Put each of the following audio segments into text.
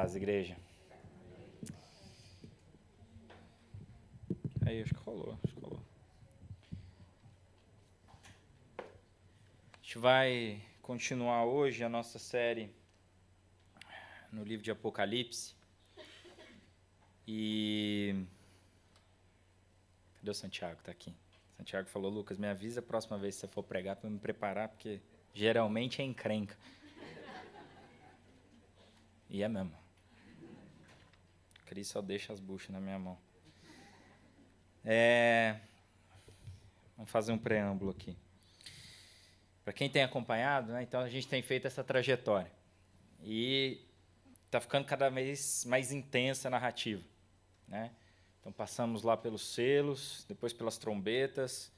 paz, igreja. Aí, acho que rolou. A gente vai continuar hoje a nossa série no livro de Apocalipse. E... Cadê o Santiago? Está aqui. Santiago falou, Lucas, me avisa a próxima vez que você for pregar para me preparar, porque geralmente é encrenca. E é mesmo. Cris só deixa as buchas na minha mão. Vamos fazer um preâmbulo aqui. Para quem tem acompanhado, né, então a gente tem feito essa trajetória. E está ficando cada vez mais intensa a narrativa. Né? Então passamos lá pelos selos, depois pelas trombetas.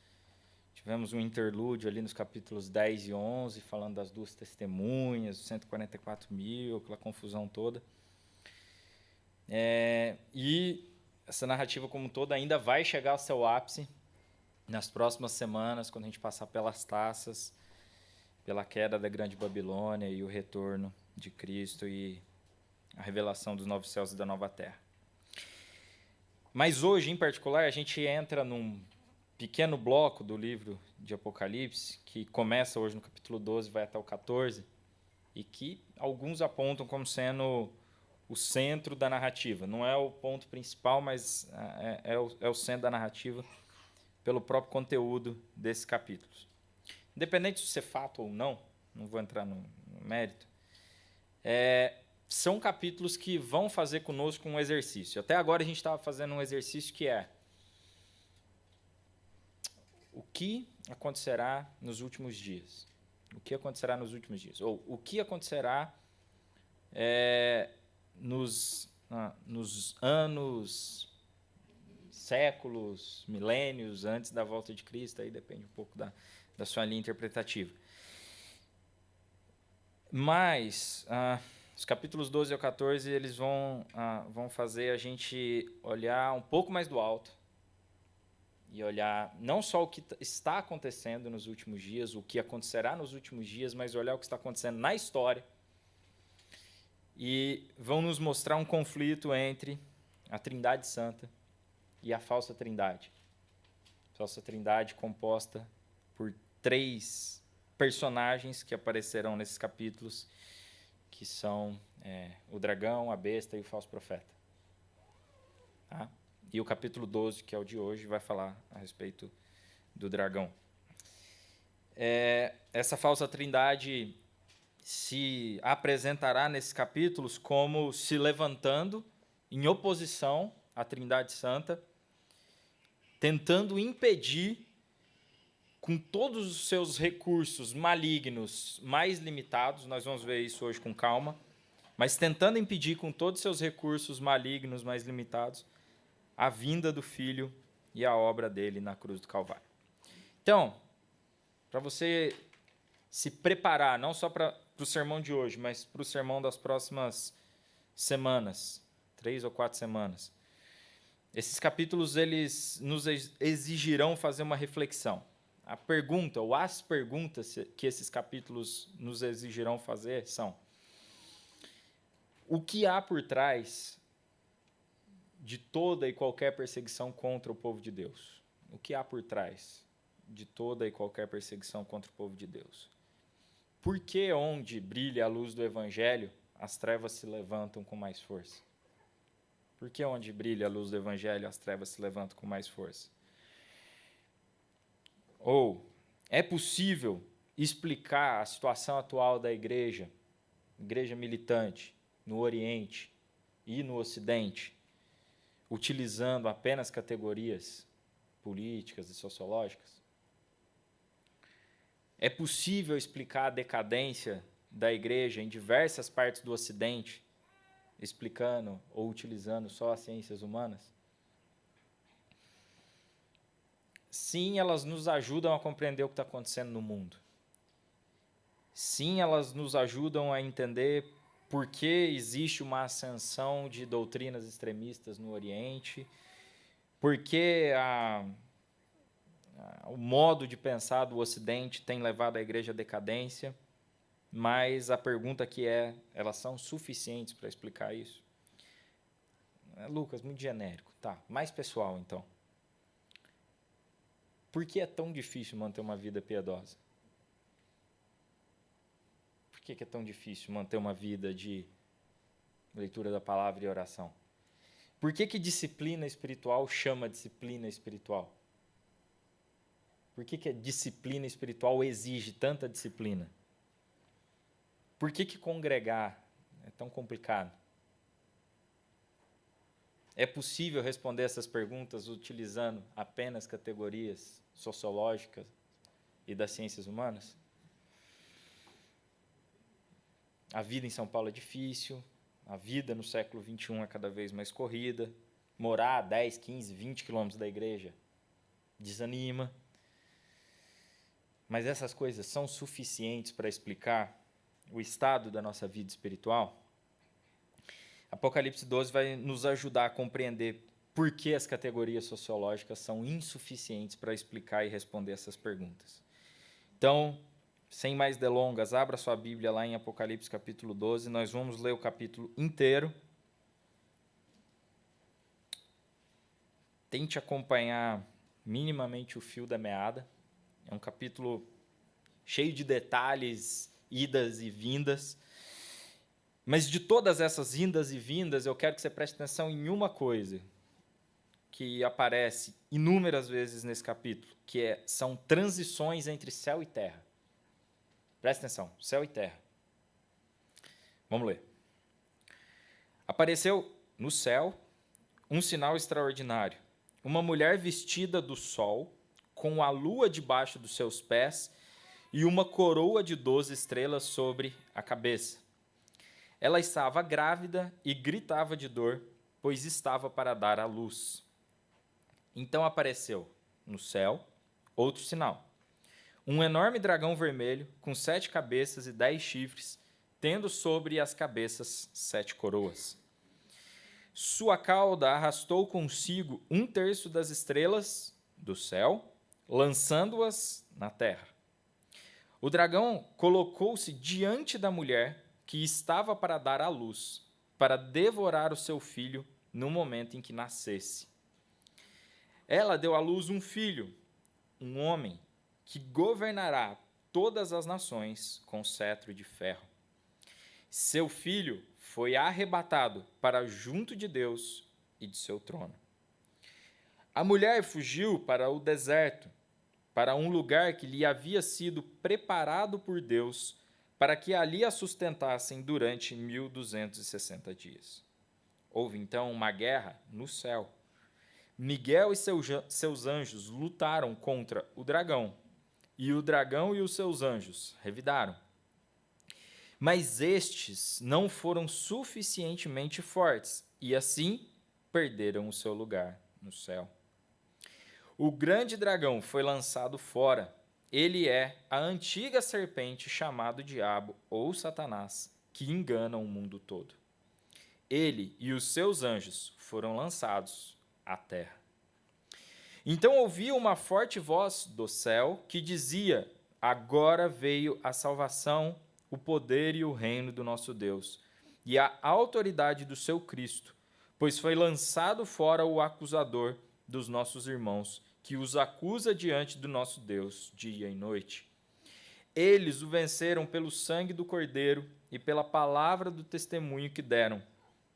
Tivemos um interlúdio ali nos capítulos 10 e 11, falando das duas testemunhas, os 144 mil, aquela confusão toda. E essa narrativa como toda ainda vai chegar ao seu ápice nas próximas semanas, quando a gente passar pelas taças, pela queda da grande Babilônia e o retorno de Cristo e a revelação dos novos céus e da nova terra. Mas hoje, em particular, a gente entra num pequeno bloco do livro de Apocalipse, que começa hoje no capítulo 12 e vai até o 14, e que alguns apontam como sendo o centro da narrativa. Não é o ponto principal, mas é o centro da narrativa pelo próprio conteúdo desses capítulos. Independente de ser fato ou não vou entrar no mérito, são capítulos que vão fazer conosco um exercício. Até agora a gente estava fazendo um exercício que é o que acontecerá nos últimos dias? O que acontecerá nos últimos dias? Ou o que acontecerá nos anos, séculos, milênios antes da volta de Cristo? Aí depende um pouco da sua linha interpretativa. Mas os capítulos 12 ao 14 eles vão fazer a gente olhar um pouco mais do alto e olhar não só o que está acontecendo nos últimos dias, o que acontecerá nos últimos dias, mas olhar o que está acontecendo na história. E vão nos mostrar um conflito entre a Trindade Santa e a falsa Trindade. Falsa Trindade composta por 3 personagens que aparecerão nesses capítulos, que são o dragão, a besta e o falso profeta. Tá? E o capítulo 12, que é o de hoje, vai falar a respeito do dragão. Essa falsa trindade se apresentará nesses capítulos como se levantando em oposição à Trindade Santa, tentando impedir, com todos os seus recursos malignos mais limitados, nós vamos ver isso hoje com calma, mas tentando impedir com todos os seus recursos malignos mais limitados a vinda do Filho e a obra dele na cruz do Calvário. Então, para você se preparar, não só para o sermão de hoje, mas para o sermão das próximas semanas, 3 ou 4 semanas, esses capítulos eles nos exigirão fazer uma reflexão. A pergunta, ou as perguntas que esses capítulos nos exigirão fazer são: o que há por trás de toda e qualquer perseguição contra o povo de Deus? O que há por trás de toda e qualquer perseguição contra o povo de Deus? Por que onde brilha a luz do Evangelho, as trevas se levantam com mais força? Por que onde brilha a luz do Evangelho, as trevas se levantam com mais força? Ou é possível explicar a situação atual da igreja militante, no Oriente e no Ocidente, utilizando apenas categorias políticas e sociológicas? É possível explicar a decadência da igreja em diversas partes do Ocidente, explicando ou utilizando só as ciências humanas? Sim, elas nos ajudam a compreender o que está acontecendo no mundo. Sim, elas nos ajudam a entender por que existe uma ascensão de doutrinas extremistas no Oriente, por que o modo de pensar do Ocidente tem levado a igreja à decadência, mas a pergunta que é, elas são suficientes para explicar isso? Lucas, muito genérico. Tá, mais pessoal então. Por que é tão difícil manter uma vida piedosa? Por que é tão difícil manter uma vida de leitura da palavra e oração? Por que disciplina espiritual chama disciplina espiritual? Por que a disciplina espiritual exige tanta disciplina? Por que congregar é tão complicado? É possível responder essas perguntas utilizando apenas categorias sociológicas e das ciências humanas? A vida em São Paulo é difícil, a vida no século XXI é cada vez mais corrida, morar a 10, 15, 20 quilômetros da igreja desanima. Mas essas coisas são suficientes para explicar o estado da nossa vida espiritual? Apocalipse 12 vai nos ajudar a compreender por que as categorias sociológicas são insuficientes para explicar e responder essas perguntas. Então, sem mais delongas, abra sua Bíblia lá em Apocalipse capítulo 12, nós vamos ler o capítulo inteiro. Tente acompanhar minimamente o fio da meada. É um capítulo cheio de detalhes, idas e vindas. Mas de todas essas indas e vindas, eu quero que você preste atenção em uma coisa que aparece inúmeras vezes nesse capítulo, que são transições entre céu e terra. Preste atenção, céu e terra. Vamos ler. Apareceu no céu um sinal extraordinário. Uma mulher vestida do sol, com a lua debaixo dos seus pés e uma coroa de 12 estrelas sobre a cabeça. Ela estava grávida e gritava de dor, pois estava para dar à luz. Então apareceu no céu outro sinal. Um enorme dragão vermelho, com 7 cabeças e 10 chifres, tendo sobre as cabeças 7 coroas. Sua cauda arrastou consigo 1/3 das estrelas do céu, lançando-as na terra. O dragão colocou-se diante da mulher que estava para dar à luz, para devorar o seu filho no momento em que nascesse. Ela deu à luz um filho, um homem, que governará todas as nações com cetro de ferro. Seu filho foi arrebatado para junto de Deus e de seu trono. A mulher fugiu para o deserto, para um lugar que lhe havia sido preparado por Deus, para que ali a sustentassem durante 1260 dias. Houve então uma guerra no céu. Miguel e seus anjos lutaram contra o dragão, e o dragão e os seus anjos revidaram. Mas estes não foram suficientemente fortes, e assim perderam o seu lugar no céu. O grande dragão foi lançado fora. Ele é a antiga serpente chamado Diabo ou Satanás, que engana o mundo todo. Ele e os seus anjos foram lançados à terra. Então ouvi uma forte voz do céu que dizia: agora veio a salvação, o poder e o reino do nosso Deus, e a autoridade do seu Cristo, pois foi lançado fora o acusador dos nossos irmãos, que os acusa diante do nosso Deus dia e noite. Eles o venceram pelo sangue do Cordeiro e pela palavra do testemunho que deram.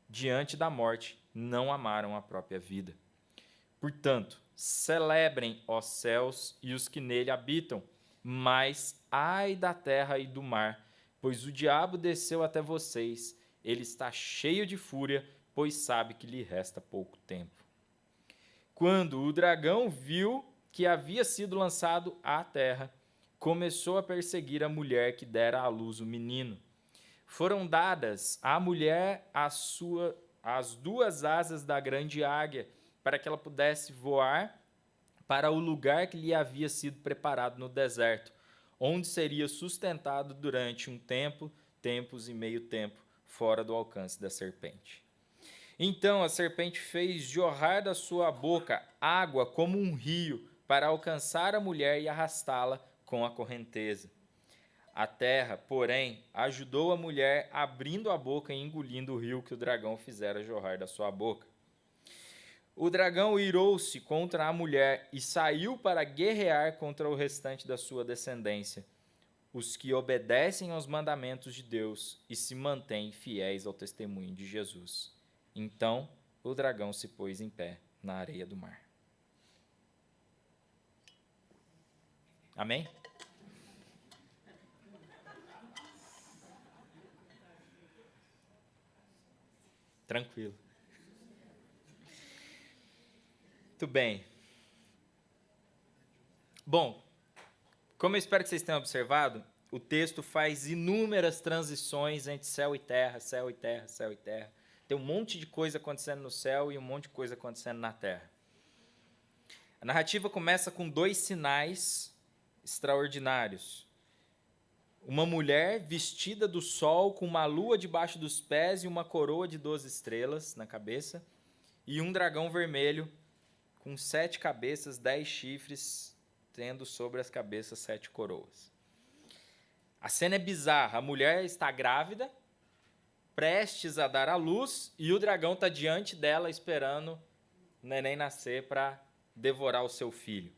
Diante da morte, não amaram a própria vida. Portanto, celebrem, ó céus, e os que nele habitam, mas ai da terra e do mar, pois o diabo desceu até vocês. Ele está cheio de fúria, pois sabe que lhe resta pouco tempo. Quando o dragão viu que havia sido lançado à terra, começou a perseguir a mulher que dera à luz o menino. Foram dadas à mulher as 2 asas da grande águia, para que ela pudesse voar para o lugar que lhe havia sido preparado no deserto, onde seria sustentado durante um tempo, tempos e meio tempo, fora do alcance da serpente. Então a serpente fez jorrar da sua boca água como um rio, para alcançar a mulher e arrastá-la com a correnteza. A terra, porém, ajudou a mulher, abrindo a boca e engolindo o rio que o dragão fizera jorrar da sua boca. O dragão irou-se contra a mulher e saiu para guerrear contra o restante da sua descendência, os que obedecem aos mandamentos de Deus e se mantêm fiéis ao testemunho de Jesus. Então o dragão se pôs em pé na areia do mar. Amém? Tranquilo. Muito bem. Bom, como eu espero que vocês tenham observado, o texto faz inúmeras transições entre céu e terra, céu e terra, céu e terra. Tem um monte de coisa acontecendo no céu e um monte de coisa acontecendo na terra. A narrativa começa com 2 sinais extraordinários. Uma mulher vestida do sol com uma lua debaixo dos pés e uma coroa de 12 estrelas na cabeça, e um dragão vermelho com 7 cabeças, 10 chifres, tendo sobre as cabeças 7 coroas. A cena é bizarra. A mulher está grávida, prestes a dar à luz, e o dragão está diante dela esperando o neném nascer para devorar o seu filho.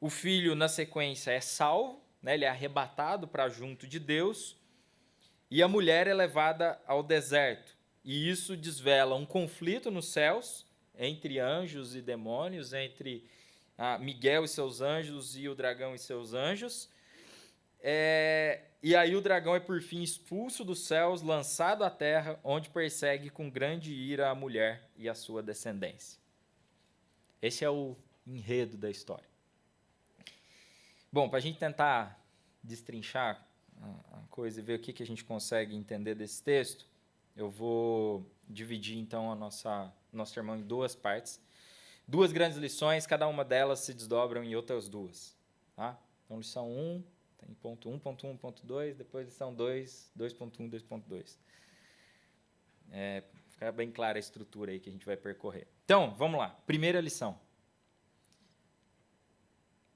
O filho, na sequência, é salvo, ele é arrebatado para junto de Deus, e a mulher é levada ao deserto. E isso desvela um conflito nos céus, entre anjos e demônios, entre Miguel e seus anjos e o dragão e seus anjos. E aí o dragão é, por fim, expulso dos céus, lançado à terra, onde persegue com grande ira a mulher e a sua descendência. Esse é o enredo da história. Bom, para a gente tentar destrinchar a coisa e ver o que a gente consegue entender desse texto, eu vou dividir, então, nosso sermão em 2 partes. 2 grandes lições, cada uma delas se desdobram em outras 2. Tá? Então, lição 1, tem ponto 1, ponto 1, ponto 2, depois lição 2, 2.1, 2.2. Fica bem clara a estrutura aí que a gente vai percorrer. Então, vamos lá. Primeira lição.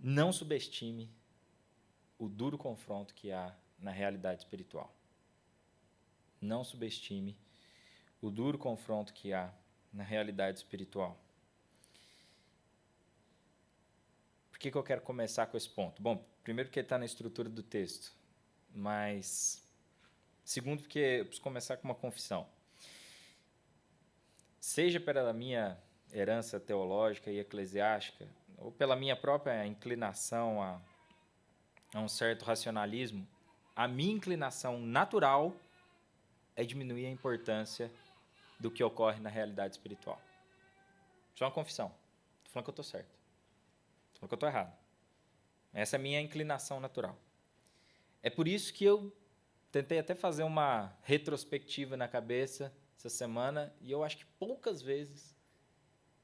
Não subestime o duro confronto que há na realidade espiritual. Não subestime o duro confronto que há na realidade espiritual. Por que eu quero começar com esse ponto? Bom, primeiro porque está na estrutura do texto, mas segundo porque eu preciso começar com uma confissão. Seja pela minha herança teológica e eclesiástica, ou pela minha própria inclinação a um certo racionalismo, a minha inclinação natural é diminuir a importância do que ocorre na realidade espiritual. Isso é uma confissão. Estou falando que eu estou certo. Estou falando que eu estou errado. Essa é a minha inclinação natural. É por isso que eu tentei até fazer uma retrospectiva na cabeça essa semana, e eu acho que poucas vezes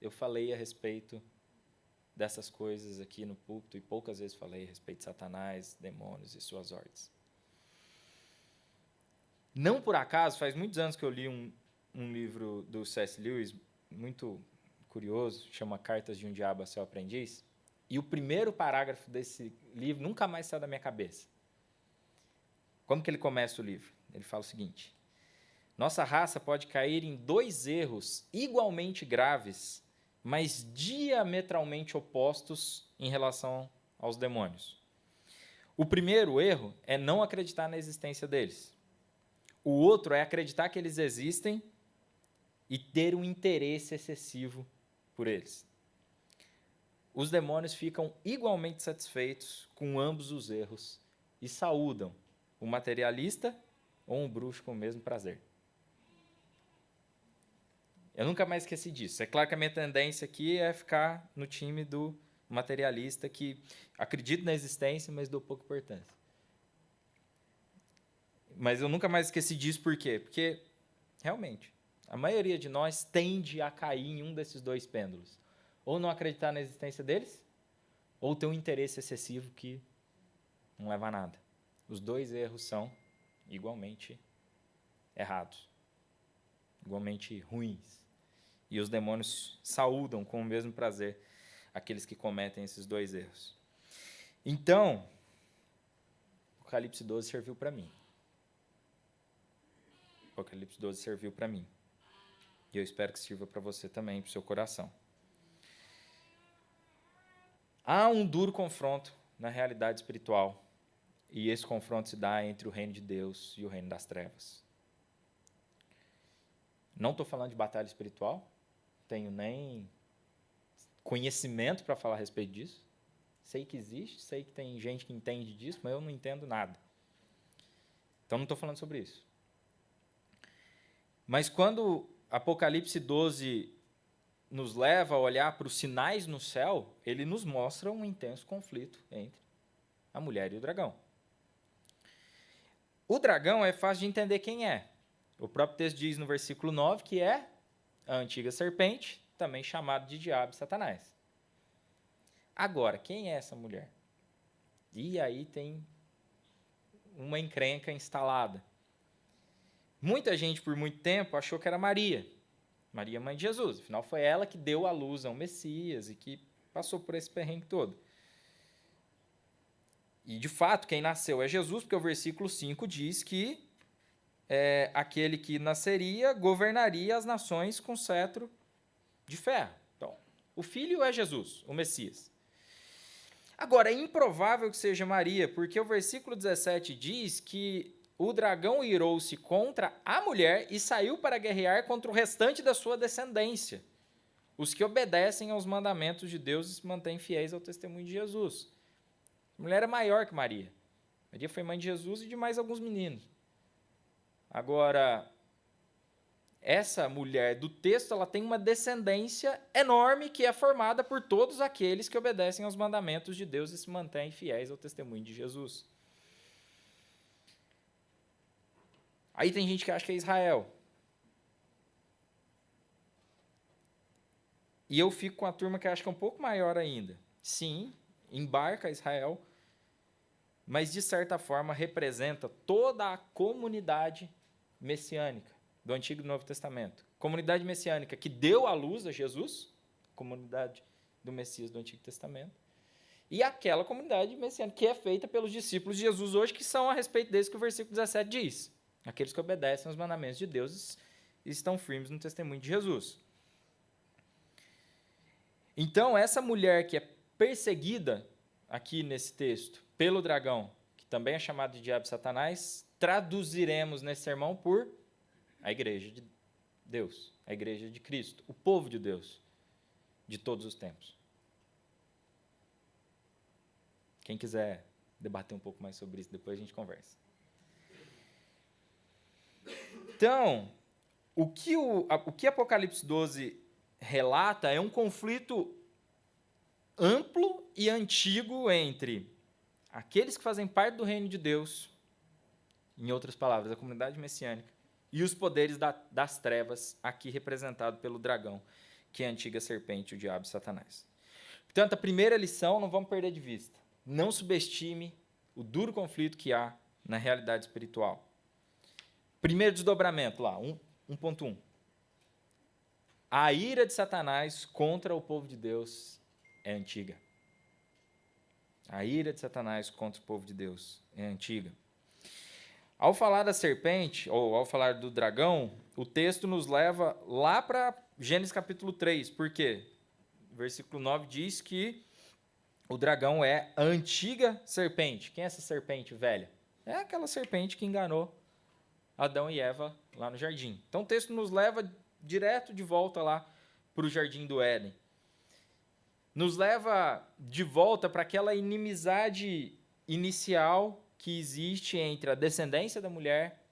eu falei a respeito dessas coisas aqui no púlpito, e poucas vezes falei a respeito de Satanás, demônios e suas ordens. Não por acaso, faz muitos anos que eu li um livro do C.S. Lewis, muito curioso, chama Cartas de um Diabo a Seu Aprendiz, e o primeiro parágrafo desse livro nunca mais saiu da minha cabeça. Como que ele começa o livro? Ele fala o seguinte: nossa raça pode cair em 2 erros igualmente graves, mas diametralmente opostos em relação aos demônios. O primeiro erro é não acreditar na existência deles. O outro é acreditar que eles existem e ter um interesse excessivo por eles. Os demônios ficam igualmente satisfeitos com ambos os erros e saúdam o materialista ou um bruxo com o mesmo prazer. Eu nunca mais esqueci disso. É claro que a minha tendência aqui é ficar no time do materialista que acredita na existência, mas dou pouca importância. Mas eu nunca mais esqueci disso, por quê? Porque, realmente, a maioria de nós tende a cair em um desses 2 pêndulos. Ou não acreditar na existência deles, ou ter um interesse excessivo que não leva a nada. Os 2 erros são igualmente errados, igualmente ruins. E os demônios saúdam com o mesmo prazer aqueles que cometem esses 2 erros. Então, Apocalipse 12 serviu para mim. Apocalipse 12 serviu para mim. E eu espero que sirva para você também, para o seu coração. Há um duro confronto na realidade espiritual. E esse confronto se dá entre o reino de Deus e o reino das trevas. Não estou falando de batalha espiritual. Tenho nem conhecimento para falar a respeito disso. Sei que existe, sei que tem gente que entende disso, mas eu não entendo nada. Então não estou falando sobre isso. Mas quando Apocalipse 12 nos leva a olhar para os sinais no céu, ele nos mostra um intenso conflito entre a mulher e o dragão. O dragão é fácil de entender quem é. O próprio texto diz no versículo 9 que é a antiga serpente, também chamado de diabo e Satanás. Agora, quem é essa mulher? E aí tem uma encrenca instalada. Muita gente, por muito tempo, achou que era Maria. Maria, mãe de Jesus. Afinal, foi ela que deu à luz ao Messias e que passou por esse perrengue todo. E, de fato, quem nasceu é Jesus, porque o versículo 5 diz que aquele que nasceria governaria as nações com cetro de ferro. Então, o filho é Jesus, o Messias. Agora, é improvável que seja Maria, porque o versículo 17 diz que o dragão irou-se contra a mulher e saiu para guerrear contra o restante da sua descendência, os que obedecem aos mandamentos de Deus e se mantêm fiéis ao testemunho de Jesus. A mulher é maior que Maria. Maria foi mãe de Jesus e de mais alguns meninos. Agora, essa mulher do texto, ela tem uma descendência enorme que é formada por todos aqueles que obedecem aos mandamentos de Deus e se mantêm fiéis ao testemunho de Jesus. Aí tem gente que acha que é Israel. E eu fico com a turma que acha que é um pouco maior ainda. Sim, embarca Israel, mas de certa forma representa toda a comunidade messiânica do Antigo e Novo Testamento. Comunidade messiânica que deu à luz a Jesus, comunidade do Messias do Antigo Testamento, e aquela comunidade messiânica que é feita pelos discípulos de Jesus hoje, que são a respeito deles que o versículo 17 diz. Aqueles que obedecem aos mandamentos de Deus e estão firmes no testemunho de Jesus. Então, essa mulher que é perseguida aqui nesse texto pelo dragão, que também é chamado de diabo e Satanás, traduziremos nesse sermão por a igreja de Deus, a igreja de Cristo, o povo de Deus, de todos os tempos. Quem quiser debater um pouco mais sobre isso, depois a gente conversa. Então, o que Apocalipse 12 relata é um conflito amplo e antigo entre aqueles que fazem parte do reino de Deus, em outras palavras, a comunidade messiânica, e os poderes das trevas, aqui representado pelo dragão, que é a antiga serpente, o diabo e Satanás. Portanto, a primeira lição não vamos perder de vista. Não subestime o duro conflito que há na realidade espiritual. Primeiro desdobramento lá, 1.1. A ira de Satanás contra o povo de Deus é antiga. A ira de Satanás contra o povo de Deus é antiga. Ao falar da serpente, ou ao falar do dragão, o texto nos leva lá para Gênesis capítulo 3. Por quê? O versículo 9 diz que o dragão é a antiga serpente. Quem é essa serpente velha? É aquela serpente que enganou Adão e Eva lá no jardim. Então o texto nos leva direto de volta lá para o jardim do Éden. Nos leva de volta para aquela inimizade inicial que existe entre a descendência da mulher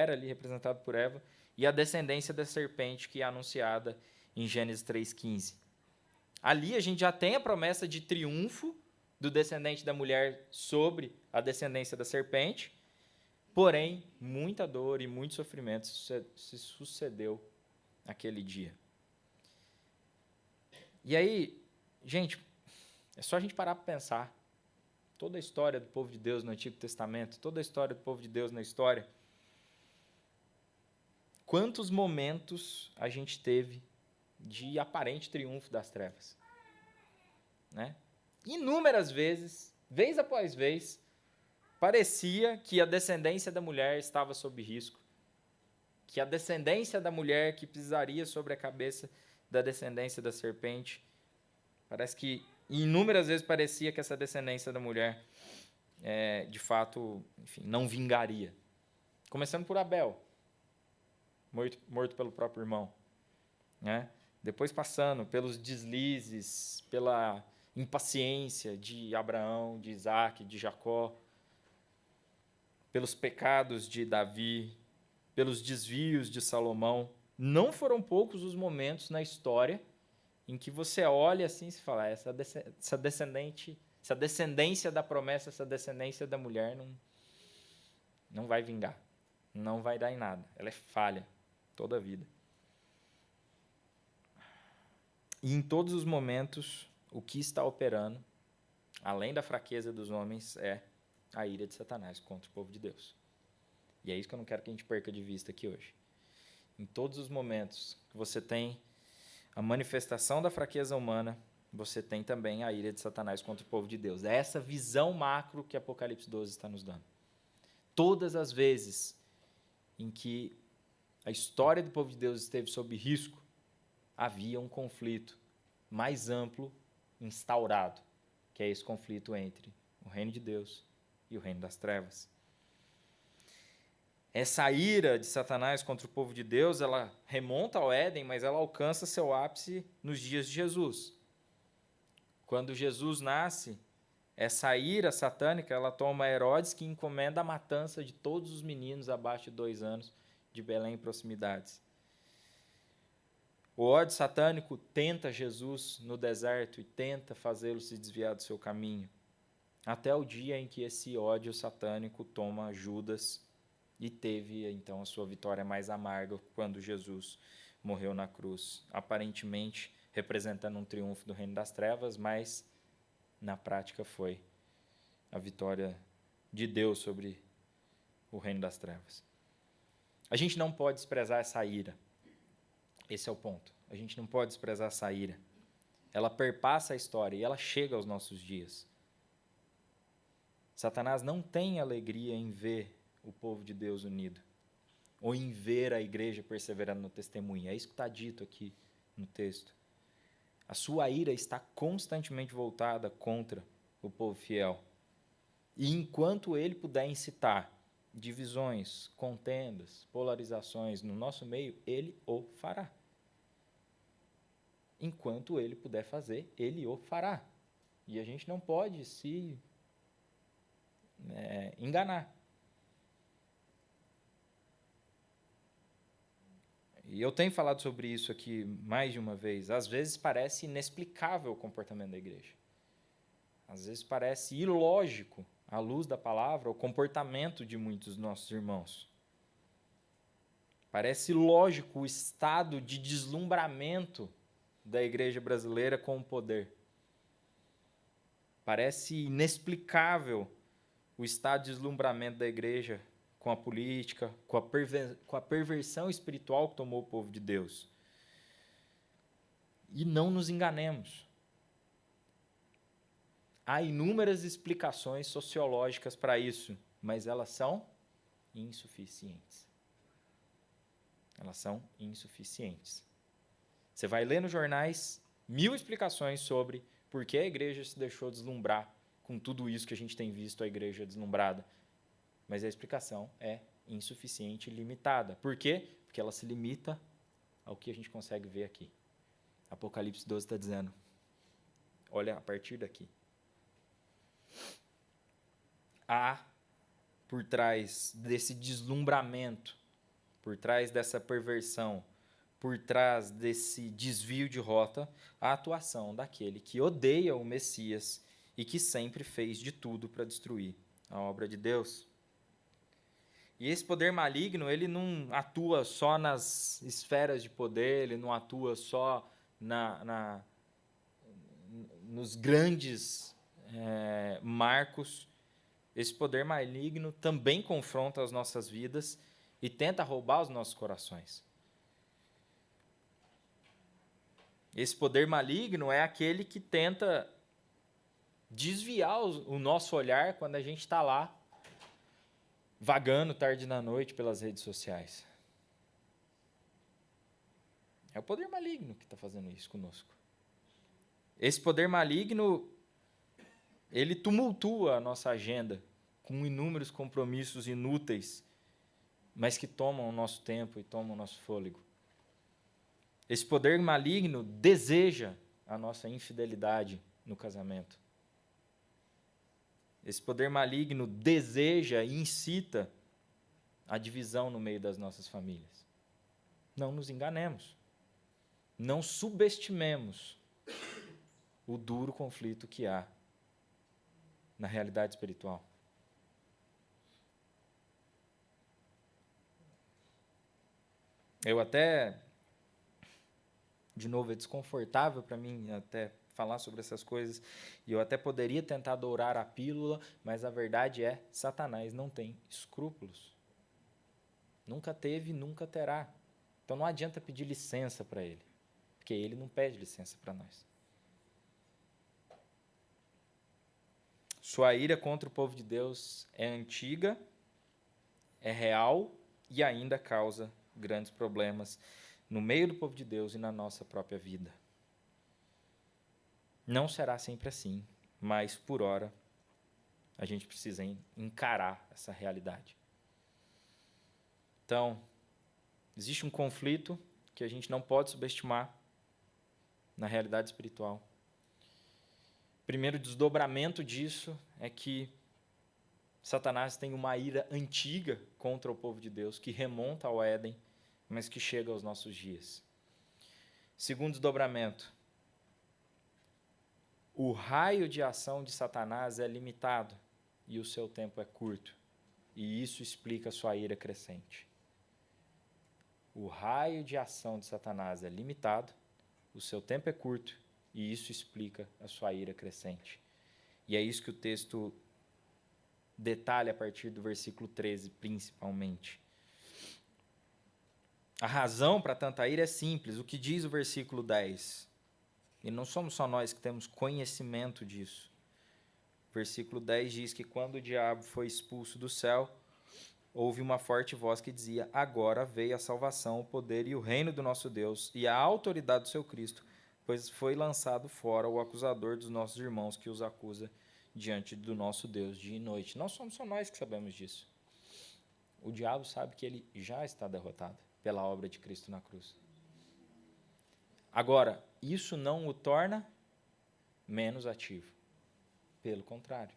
ali representada por Eva, e a descendência da serpente que é anunciada em Gênesis 3,15. Ali a gente já tem a promessa de triunfo do descendente da mulher sobre a descendência da serpente, porém, muita dor e muito sofrimento se sucedeu naquele dia. E aí, gente, é só a gente parar para pensar. Toda a história do povo de Deus no Antigo Testamento, toda a história do povo de Deus na história. Quantos momentos a gente teve de aparente triunfo das trevas? Né? Inúmeras vezes, vez após vez, parecia que a descendência da mulher estava sob risco, que a descendência da mulher que pisaria sobre a cabeça da descendência da serpente, parece que inúmeras vezes parecia que essa descendência da mulher, de fato, enfim, não vingaria. Começando por Abel, morto pelo próprio irmão, né? Depois passando pelos deslizes, pela impaciência de Abraão, de Isaac, de Jacó, pelos pecados de Davi, pelos desvios de Salomão. Não foram poucos os momentos na história em que você olha assim e se fala, essa descendência da promessa, essa descendência da mulher não vai vingar, não vai dar em nada, ela é falha toda a vida. E em todos os momentos, o que está operando, além da fraqueza dos homens, é a ira de Satanás contra o povo de Deus. E é isso que eu não quero que a gente perca de vista aqui hoje. Em todos os momentos que você tem a manifestação da fraqueza humana, você tem também a ira de Satanás contra o povo de Deus. É essa visão macro que Apocalipse 12 está nos dando. Todas as vezes em que a história do povo de Deus esteve sob risco, havia um conflito mais amplo instaurado, que é esse conflito entre o reino de Deus e o reino das trevas. Essa ira de Satanás contra o povo de Deus, ela remonta ao Éden, mas ela alcança seu ápice nos dias de Jesus. Quando Jesus nasce, essa ira satânica, ela toma Herodes, que encomenda a matança de todos os meninos abaixo de 2 anos de Belém e proximidades. O ódio satânico tenta Jesus no deserto e tenta fazê-lo se desviar do seu caminho, até o dia em que esse ódio satânico toma Judas e teve, então, a sua vitória mais amarga quando Jesus morreu na cruz, aparentemente representando um triunfo do reino das trevas, mas na prática foi a vitória de Deus sobre o reino das trevas. A gente não pode desprezar essa ira. Esse é o ponto. A gente não pode desprezar essa ira. Ela perpassa a história e ela chega aos nossos dias. Satanás não tem alegria em ver o povo de Deus unido, ou em ver a igreja perseverando no testemunho. É isso que está dito aqui no texto. A sua ira está constantemente voltada contra o povo fiel. E enquanto ele puder incitar divisões, contendas, polarizações no nosso meio, ele o fará. Enquanto ele puder fazer, ele o fará. E a gente não pode se enganar. E eu tenho falado sobre isso aqui mais de uma vez. Às vezes parece inexplicável o comportamento da igreja. Às vezes parece ilógico, à luz da palavra, o comportamento de muitos dos nossos irmãos. Parece lógico o estado de deslumbramento da igreja brasileira com o poder. Parece inexplicável o estado de deslumbramento da igreja com a política, com a perversão espiritual que tomou o povo de Deus. E não nos enganemos. Há inúmeras explicações sociológicas para isso, mas elas são insuficientes. Elas são insuficientes. Você vai ler nos jornais 1000 explicações sobre por que a igreja se deixou deslumbrar com tudo isso que a gente tem visto a igreja deslumbrada. Mas a explicação é insuficiente e limitada. Por quê? Porque ela se limita ao que a gente consegue ver aqui. Apocalipse 12 está dizendo, olha a partir daqui. Há, por trás desse deslumbramento, por trás dessa perversão, por trás desse desvio de rota, a atuação daquele que odeia o Messias e que sempre fez de tudo para destruir a obra de Deus. E esse poder maligno, ele não atua só nas esferas de poder, ele não atua só nos grandes marcos. Esse poder maligno também confronta as nossas vidas e tenta roubar os nossos corações. Esse poder maligno é aquele que tenta desviar o nosso olhar quando a gente está lá vagando tarde da noite pelas redes sociais. É o poder maligno que está fazendo isso conosco. Esse poder maligno, ele tumultua a nossa agenda com inúmeros compromissos inúteis, mas que tomam o nosso tempo e tomam o nosso fôlego. Esse poder maligno deseja a nossa infidelidade no casamento. Esse poder maligno deseja e incita a divisão no meio das nossas famílias. Não nos enganemos. Não subestimemos o duro conflito que há na realidade espiritual. Eu até, de novo, é desconfortável para mim até falar sobre essas coisas, e eu até poderia tentar dourar a pílula, mas a verdade é, Satanás não tem escrúpulos. Nunca teve, nunca terá. Então não adianta pedir licença para ele, porque ele não pede licença para nós. Sua ira contra o povo de Deus é antiga, é real e ainda causa grandes problemas no meio do povo de Deus e na nossa própria vida. Não será sempre assim, mas por hora a gente precisa encarar essa realidade. Então, existe um conflito que a gente não pode subestimar na realidade espiritual. O primeiro desdobramento disso é que Satanás tem uma ira antiga contra o povo de Deus, que remonta ao Éden, mas que chega aos nossos dias. Segundo desdobramento, o raio de ação de Satanás é limitado e o seu tempo é curto, e isso explica a sua ira crescente. O raio de ação de Satanás é limitado, o seu tempo é curto, e isso explica a sua ira crescente. E é isso que o texto detalha a partir do versículo 13, principalmente. A razão para tanta ira é simples. O que diz o versículo 10? E não somos só nós que temos conhecimento disso. O versículo 10 diz que quando o diabo foi expulso do céu, houve uma forte voz que dizia: agora veio a salvação, o poder e o reino do nosso Deus e a autoridade do seu Cristo, pois foi lançado fora o acusador dos nossos irmãos que os acusa diante do nosso Deus dia e noite. Não somos só nós que sabemos disso. O diabo sabe que ele já está derrotado pela obra de Cristo na cruz. Agora, isso não o torna menos ativo. Pelo contrário,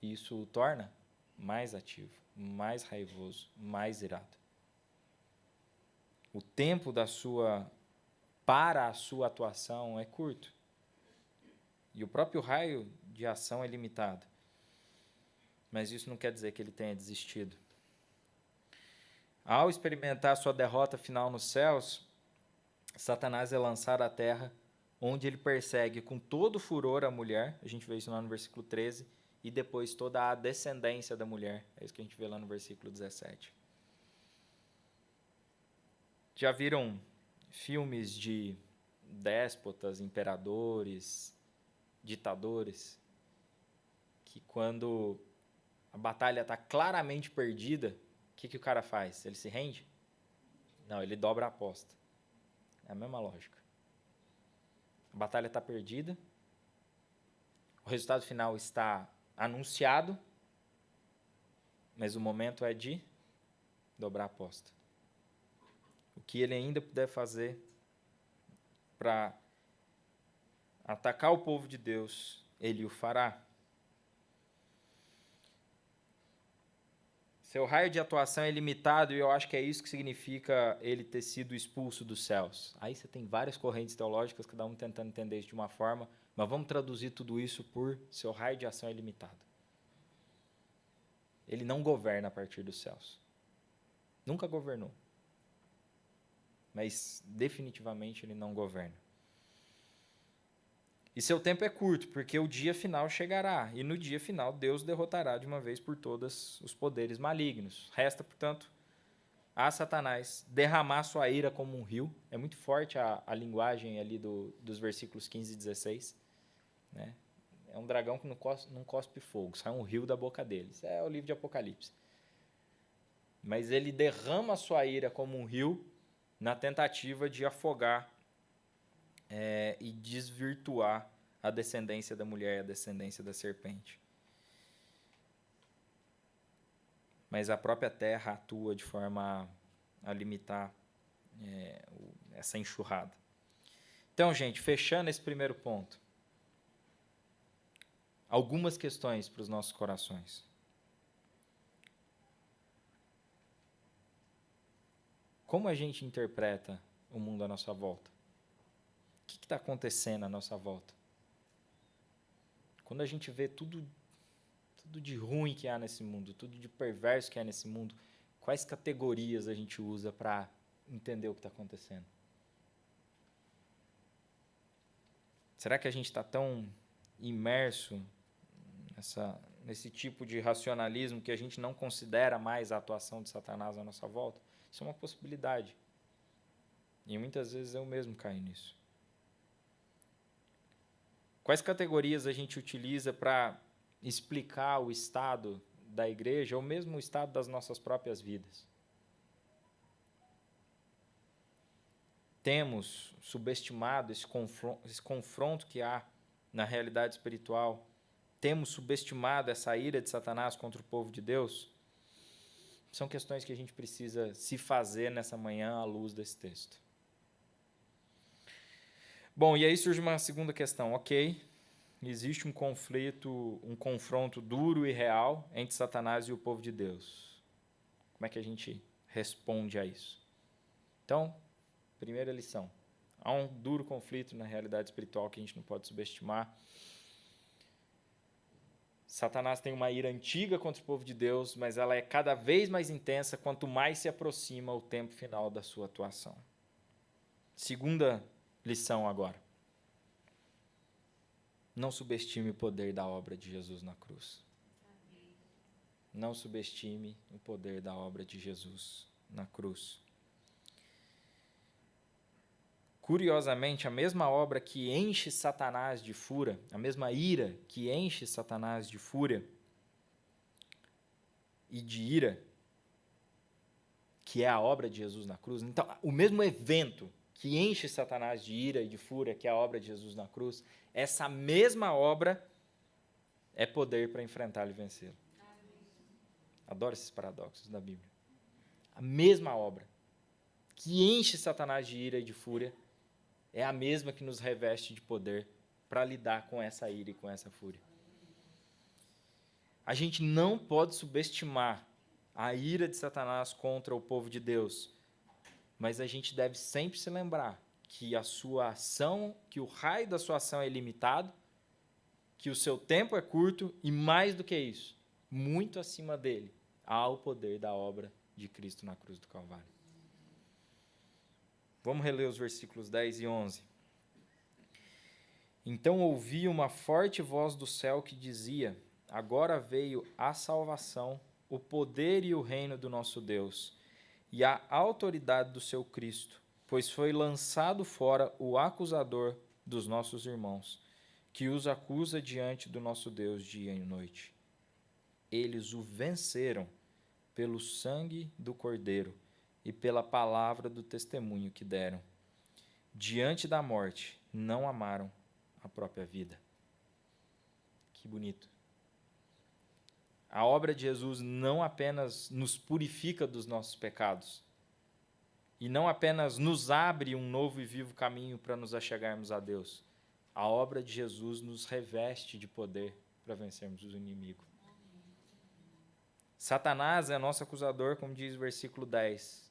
isso o torna mais ativo, mais raivoso, mais irado. O tempo para a sua atuação é curto. E o próprio raio de ação é limitado. Mas isso não quer dizer que ele tenha desistido. Ao experimentar sua derrota final nos céus, Satanás é lançado à terra, onde ele persegue com todo furor a mulher, a gente vê isso lá no versículo 13, e depois toda a descendência da mulher, é isso que a gente vê lá no versículo 17. Já viram filmes de déspotas, imperadores, ditadores, que quando a batalha está claramente perdida, o que o cara faz? Ele se rende? Não, ele dobra a aposta. É a mesma lógica. A batalha está perdida, o resultado final está anunciado, mas o momento é de dobrar a aposta. O que ele ainda puder fazer para atacar o povo de Deus, ele o fará. Seu raio de atuação é limitado, e eu acho que é isso que significa ele ter sido expulso dos céus. Aí você tem várias correntes teológicas, cada um tentando entender isso de uma forma, mas vamos traduzir tudo isso por seu raio de ação é limitado. Ele não governa a partir dos céus. Nunca governou. Mas definitivamente ele não governa. E seu tempo é curto, porque o dia final chegará, e no dia final Deus derrotará de uma vez por todas os poderes malignos. Resta, portanto, a Satanás derramar sua ira como um rio. É muito forte a linguagem ali dos versículos 15 e 16. Né? É um dragão que não cospe fogo, sai um rio da boca dele. Isso é o livro de Apocalipse. mas ele derrama a sua ira como um rio na tentativa de afogar e desvirtuar a descendência da mulher e a descendência da serpente. Mas a própria terra atua de forma a limitar essa enxurrada. Então, gente, fechando esse primeiro ponto, algumas questões para os nossos corações. Como a gente interpreta o mundo à nossa volta? O que está acontecendo à nossa volta? Quando a gente vê tudo de ruim que há nesse mundo, tudo de perverso que há nesse mundo, quais categorias a gente usa para entender o que está acontecendo? Será que a gente está tão imerso nesse tipo de racionalismo que a gente não considera mais a atuação de Satanás à nossa volta? Isso é uma possibilidade. E muitas vezes eu mesmo caio nisso. Quais categorias a gente utiliza para explicar o estado da igreja ou mesmo o estado das nossas próprias vidas? Temos subestimado esse confronto que há na realidade espiritual? Temos subestimado essa ira de Satanás contra o povo de Deus? São questões que a gente precisa se fazer nessa manhã à luz desse texto. Bom, e aí surge uma segunda questão. Ok, existe um conflito, um confronto duro e real entre Satanás e o povo de Deus. Como é que a gente responde a isso? Então, primeira lição. Há um duro conflito na realidade espiritual que a gente não pode subestimar. Satanás tem uma ira antiga contra o povo de Deus, mas ela é cada vez mais intensa quanto mais se aproxima o tempo final da sua atuação. Segunda lição agora. Não subestime o poder da obra de Jesus na cruz. Não subestime o poder da obra de Jesus na cruz. Curiosamente, a mesma obra que enche Satanás de fúria, a mesma ira que enche Satanás de fúria e de ira, que é a obra de Jesus na cruz. Então, o mesmo evento que enche Satanás de ira e de fúria, que é a obra de Jesus na cruz, essa mesma obra é poder para enfrentá-lo e vencê-lo. Adoro esses paradoxos da Bíblia. A mesma obra que enche Satanás de ira e de fúria é a mesma que nos reveste de poder para lidar com essa ira e com essa fúria. A gente não pode subestimar a ira de Satanás contra o povo de Deus, mas a gente deve sempre se lembrar que a sua ação, que o raio da sua ação é limitado, que o seu tempo é curto e, mais do que isso, muito acima dele, há o poder da obra de Cristo na cruz do Calvário. Vamos reler os versículos 10 e 11. Então ouvi uma forte voz do céu que dizia: agora veio a salvação, o poder e o reino do nosso Deus, e a autoridade do seu Cristo, pois foi lançado fora o acusador dos nossos irmãos, que os acusa diante do nosso Deus dia e noite. Eles o venceram pelo sangue do Cordeiro e pela palavra do testemunho que deram. Diante da morte, não amaram a própria vida. Que bonito. A obra de Jesus não apenas nos purifica dos nossos pecados, e não apenas nos abre um novo e vivo caminho para nos achegarmos a Deus. A obra de Jesus nos reveste de poder para vencermos o inimigo. Satanás é nosso acusador, como diz o versículo 10,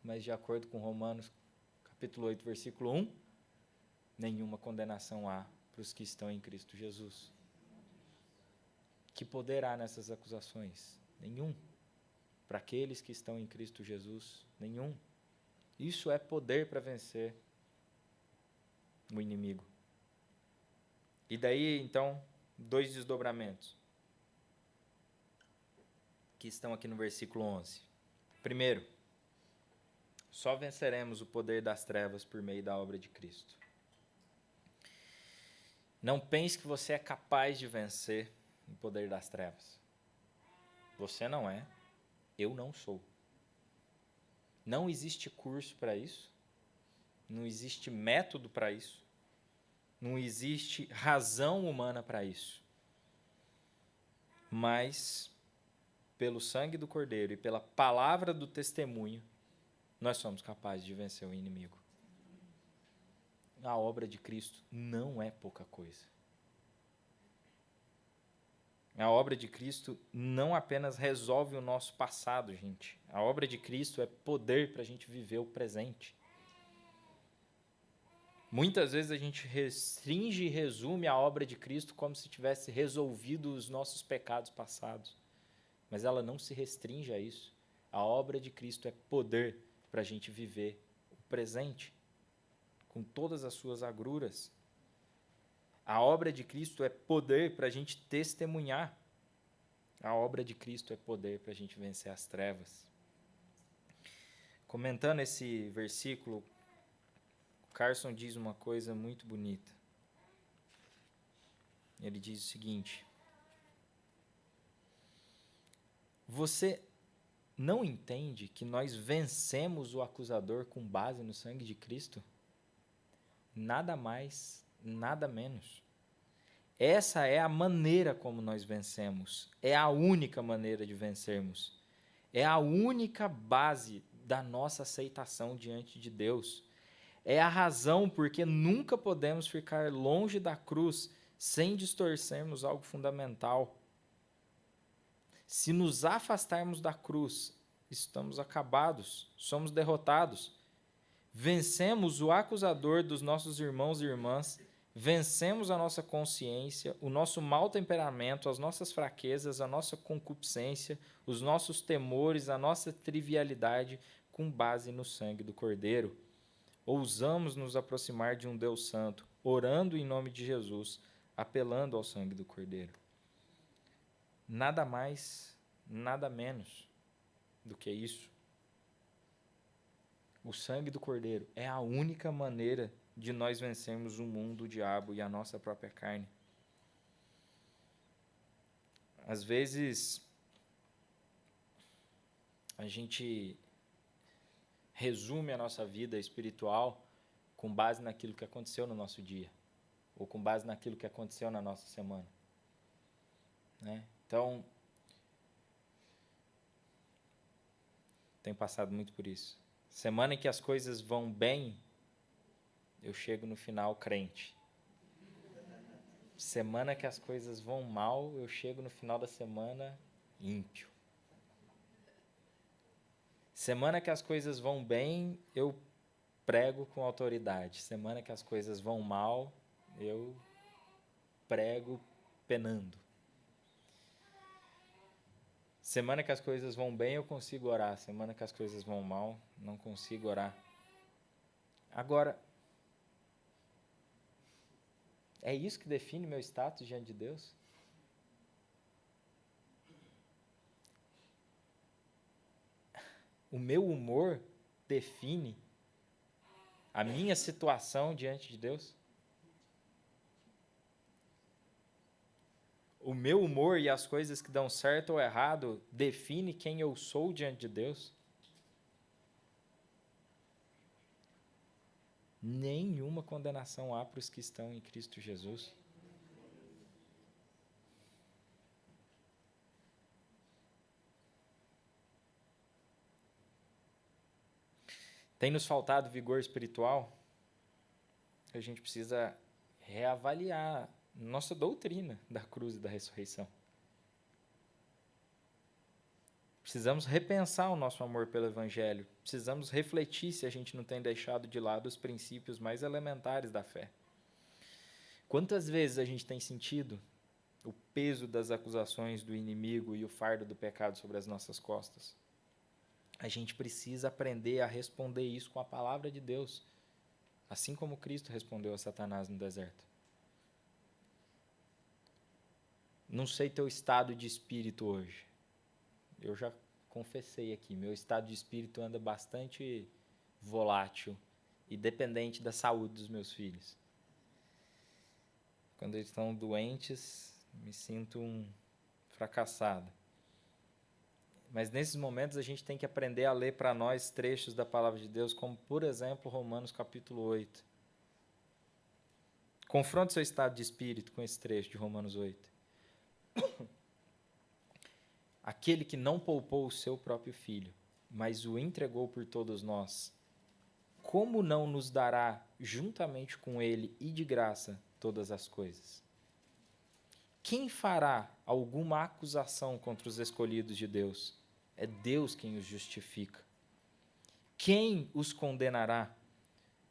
mas de acordo com Romanos, capítulo 8, versículo 1, nenhuma condenação há para os que estão em Cristo Jesus. Que poder há nessas acusações? Nenhum. Para aqueles que estão em Cristo Jesus, nenhum. Isso é poder para vencer o inimigo. E daí, então, 2 desdobramentos que estão aqui no versículo 11. Primeiro, só venceremos o poder das trevas por meio da obra de Cristo. Não pense que você é capaz de vencer o poder das trevas. Você não é, eu não sou. Não existe curso para isso. Não existe método para isso. Não existe razão humana para isso. Mas, pelo sangue do Cordeiro e pela palavra do testemunho, nós somos capazes de vencer o inimigo. A obra de Cristo não é pouca coisa. A obra de Cristo não apenas resolve o nosso passado, gente. A obra de Cristo é poder para a gente viver o presente. Muitas vezes a gente restringe e resume a obra de Cristo como se tivesse resolvido os nossos pecados passados. Mas ela não se restringe a isso. A obra de Cristo é poder para a gente viver o presente, com todas as suas agruras. A obra de Cristo é poder para a gente testemunhar. A obra de Cristo é poder para a gente vencer as trevas. Comentando esse versículo, Carson diz uma coisa muito bonita. Ele diz o seguinte: você não entende que nós vencemos o acusador com base no sangue de Cristo? Nada mais, nada menos. Essa é a maneira como nós vencemos. É a única maneira de vencermos. É a única base da nossa aceitação diante de Deus. É a razão porque nunca podemos ficar longe da cruz sem distorcermos algo fundamental. Se nos afastarmos da cruz, estamos acabados, somos derrotados. Vencemos o acusador dos nossos irmãos e irmãs, vencemos a nossa consciência, o nosso mau temperamento, as nossas fraquezas, a nossa concupiscência, os nossos temores, a nossa trivialidade, com base no sangue do Cordeiro. Ousamos nos aproximar de um Deus Santo, orando em nome de Jesus, apelando ao sangue do Cordeiro. Nada mais, nada menos do que isso. O sangue do Cordeiro é a única maneira de nós vencermos o mundo, o diabo e a nossa própria carne. Às vezes, a gente resume a nossa vida espiritual com base naquilo que aconteceu no nosso dia, ou com base naquilo que aconteceu na nossa semana, né? Então, tenho passado muito por isso. Semana em que as coisas vão bem, eu chego no final crente. Semana que as coisas vão mal, eu chego no final da semana ímpio. Semana que as coisas vão bem, eu prego com autoridade. Semana que as coisas vão mal, eu prego penando. Semana que as coisas vão bem, eu consigo orar. Semana que as coisas vão mal, não consigo orar. Agora, é isso que define meu status diante de Deus? O meu humor define a minha situação diante de Deus? O meu humor e as coisas que dão certo ou errado define quem eu sou diante de Deus? Nenhuma condenação há para os que estão em Cristo Jesus. Tem nos faltado vigor espiritual? A gente precisa reavaliar nossa doutrina da cruz e da ressurreição. Precisamos repensar o nosso amor pelo Evangelho. Precisamos refletir se a gente não tem deixado de lado os princípios mais elementares da fé. Quantas vezes a gente tem sentido o peso das acusações do inimigo e o fardo do pecado sobre as nossas costas? A gente precisa aprender a responder isso com a palavra de Deus, assim como Cristo respondeu a Satanás no deserto. Não sei teu estado de espírito hoje. Eu já confessei aqui, meu estado de espírito anda bastante volátil e dependente da saúde dos meus filhos. Quando eles estão doentes, me sinto um fracassado. Mas nesses momentos a gente tem que aprender a ler para nós trechos da palavra de Deus, como, por exemplo, Romanos capítulo 8. Confronte seu estado de espírito com esse trecho de Romanos 8. Aquele que não poupou o seu próprio filho, mas o entregou por todos nós, como não nos dará juntamente com ele e de graça todas as coisas? Quem fará alguma acusação contra os escolhidos de Deus? É Deus quem os justifica. Quem os condenará?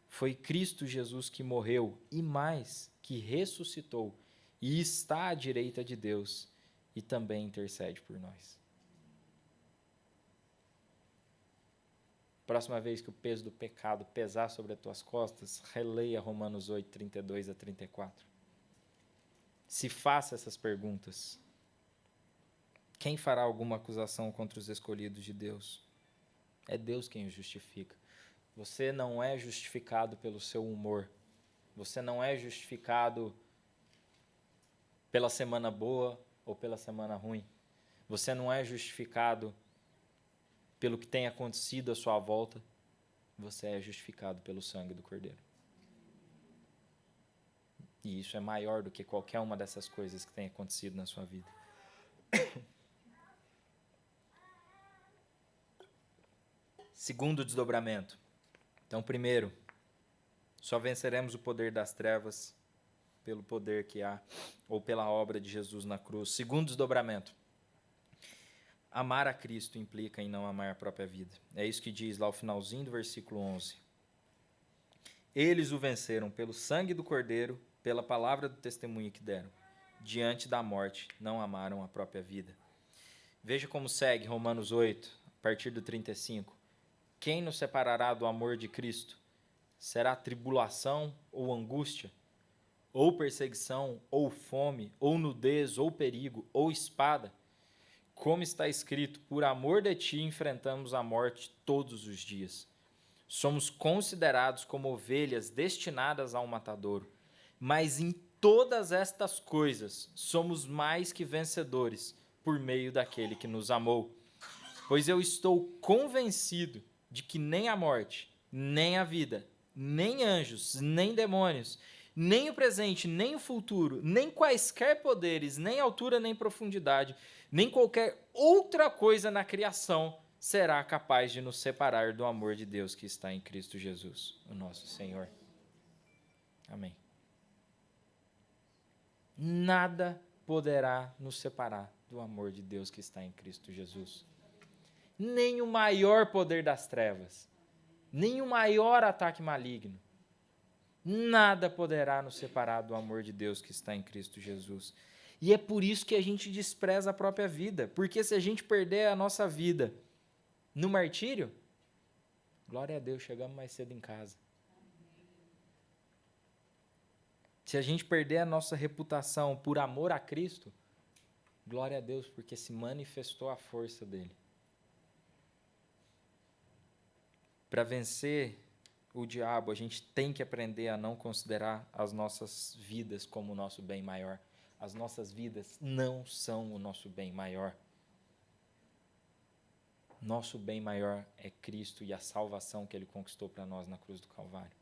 Foi Cristo Jesus que morreu e mais, que ressuscitou e está à direita de Deus e também intercede por nós. Próxima vez que o peso do pecado pesar sobre as tuas costas, releia Romanos 8, 32 a 34. Se faça essas perguntas. Quem fará alguma acusação contra os escolhidos de Deus? É Deus quem os justifica. Você não é justificado pelo seu humor. Você não é justificado pela semana boa ou pela semana ruim. Você não é justificado pelo que tem acontecido à sua volta. Você é justificado pelo sangue do Cordeiro. E isso é maior do que qualquer uma dessas coisas que tem acontecido na sua vida. Segundo desdobramento. Então, primeiro, só venceremos o poder das trevas pelo poder que há, ou pela obra de Jesus na cruz. Segundo desdobramento. Amar a Cristo implica em não amar a própria vida. É isso que diz lá o finalzinho do versículo 11. Eles o venceram pelo sangue do Cordeiro, pela palavra do testemunho que deram. Diante da morte, não amaram a própria vida. Veja como segue Romanos 8, a partir do 35. Quem nos separará do amor de Cristo? Será tribulação ou angústia? Ou perseguição, ou fome, ou nudez, ou perigo, ou espada? Como está escrito, por amor de ti enfrentamos a morte todos os dias. Somos considerados como ovelhas destinadas ao matadouro. Mas em todas estas coisas somos mais que vencedores por meio daquele que nos amou. Pois eu estou convencido de que nem a morte, nem a vida, nem anjos, nem demônios, nem o presente, nem o futuro, nem quaisquer poderes, nem altura, nem profundidade, nem qualquer outra coisa na criação será capaz de nos separar do amor de Deus que está em Cristo Jesus, o nosso Senhor. Amém. Nada poderá nos separar do amor de Deus que está em Cristo Jesus. Nem o maior poder das trevas, nem o maior ataque maligno, nada poderá nos separar do amor de Deus que está em Cristo Jesus. E é por isso que a gente despreza a própria vida, porque se a gente perder a nossa vida no martírio, glória a Deus, chegamos mais cedo em casa. Se a gente perder a nossa reputação por amor a Cristo, glória a Deus, porque se manifestou a força dele. Para vencer o diabo, a gente tem que aprender a não considerar as nossas vidas como o nosso bem maior. As nossas vidas não são o nosso bem maior. Nosso bem maior é Cristo e a salvação que ele conquistou para nós na cruz do Calvário.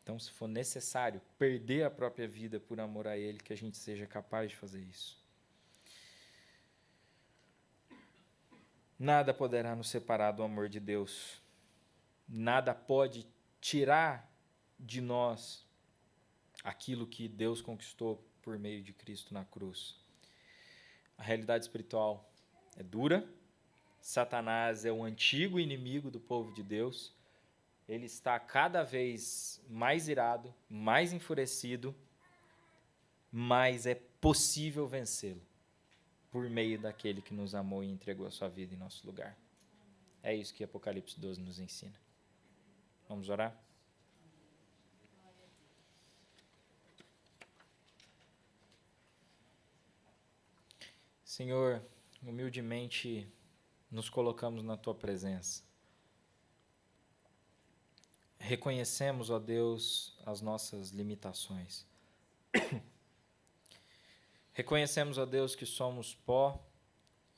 Então, se for necessário perder a própria vida por amor a ele, que a gente seja capaz de fazer isso. Nada poderá nos separar do amor de Deus. Nada pode tirar de nós aquilo que Deus conquistou por meio de Cristo na cruz. A realidade espiritual é dura. Satanás é o antigo inimigo do povo de Deus. Ele está cada vez mais irado, mais enfurecido, mas é possível vencê-lo por meio daquele que nos amou e entregou a sua vida em nosso lugar. É isso que Apocalipse 12 nos ensina. Vamos orar? Senhor, humildemente nos colocamos na Tua presença. Reconhecemos, ó Deus, as nossas limitações. Reconhecemos, ó Deus, que somos pó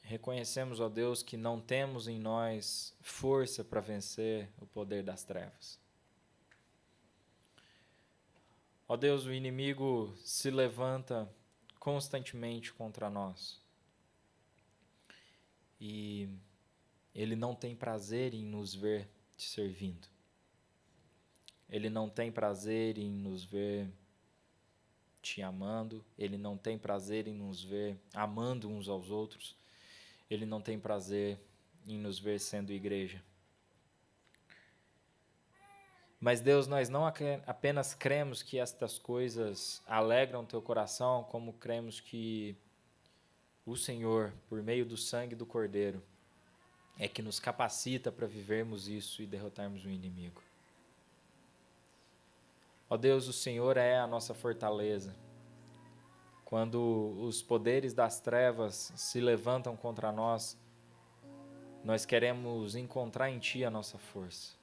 Reconhecemos, ó Deus, que não temos em nós força para vencer o poder das trevas. Ó Deus, o inimigo se levanta constantemente contra nós. E ele não tem prazer em nos ver te servindo. Ele não tem prazer em nos ver te amando. Ele não tem prazer em nos ver amando uns aos outros. Ele não tem prazer em nos ver sendo igreja. Mas, Deus, nós não apenas cremos que estas coisas alegram teu coração, como cremos que o Senhor, por meio do sangue do Cordeiro, é que nos capacita para vivermos isso e derrotarmos o inimigo. Ó Deus, o Senhor é a nossa fortaleza. Quando os poderes das trevas se levantam contra nós, nós queremos encontrar em Ti a nossa força.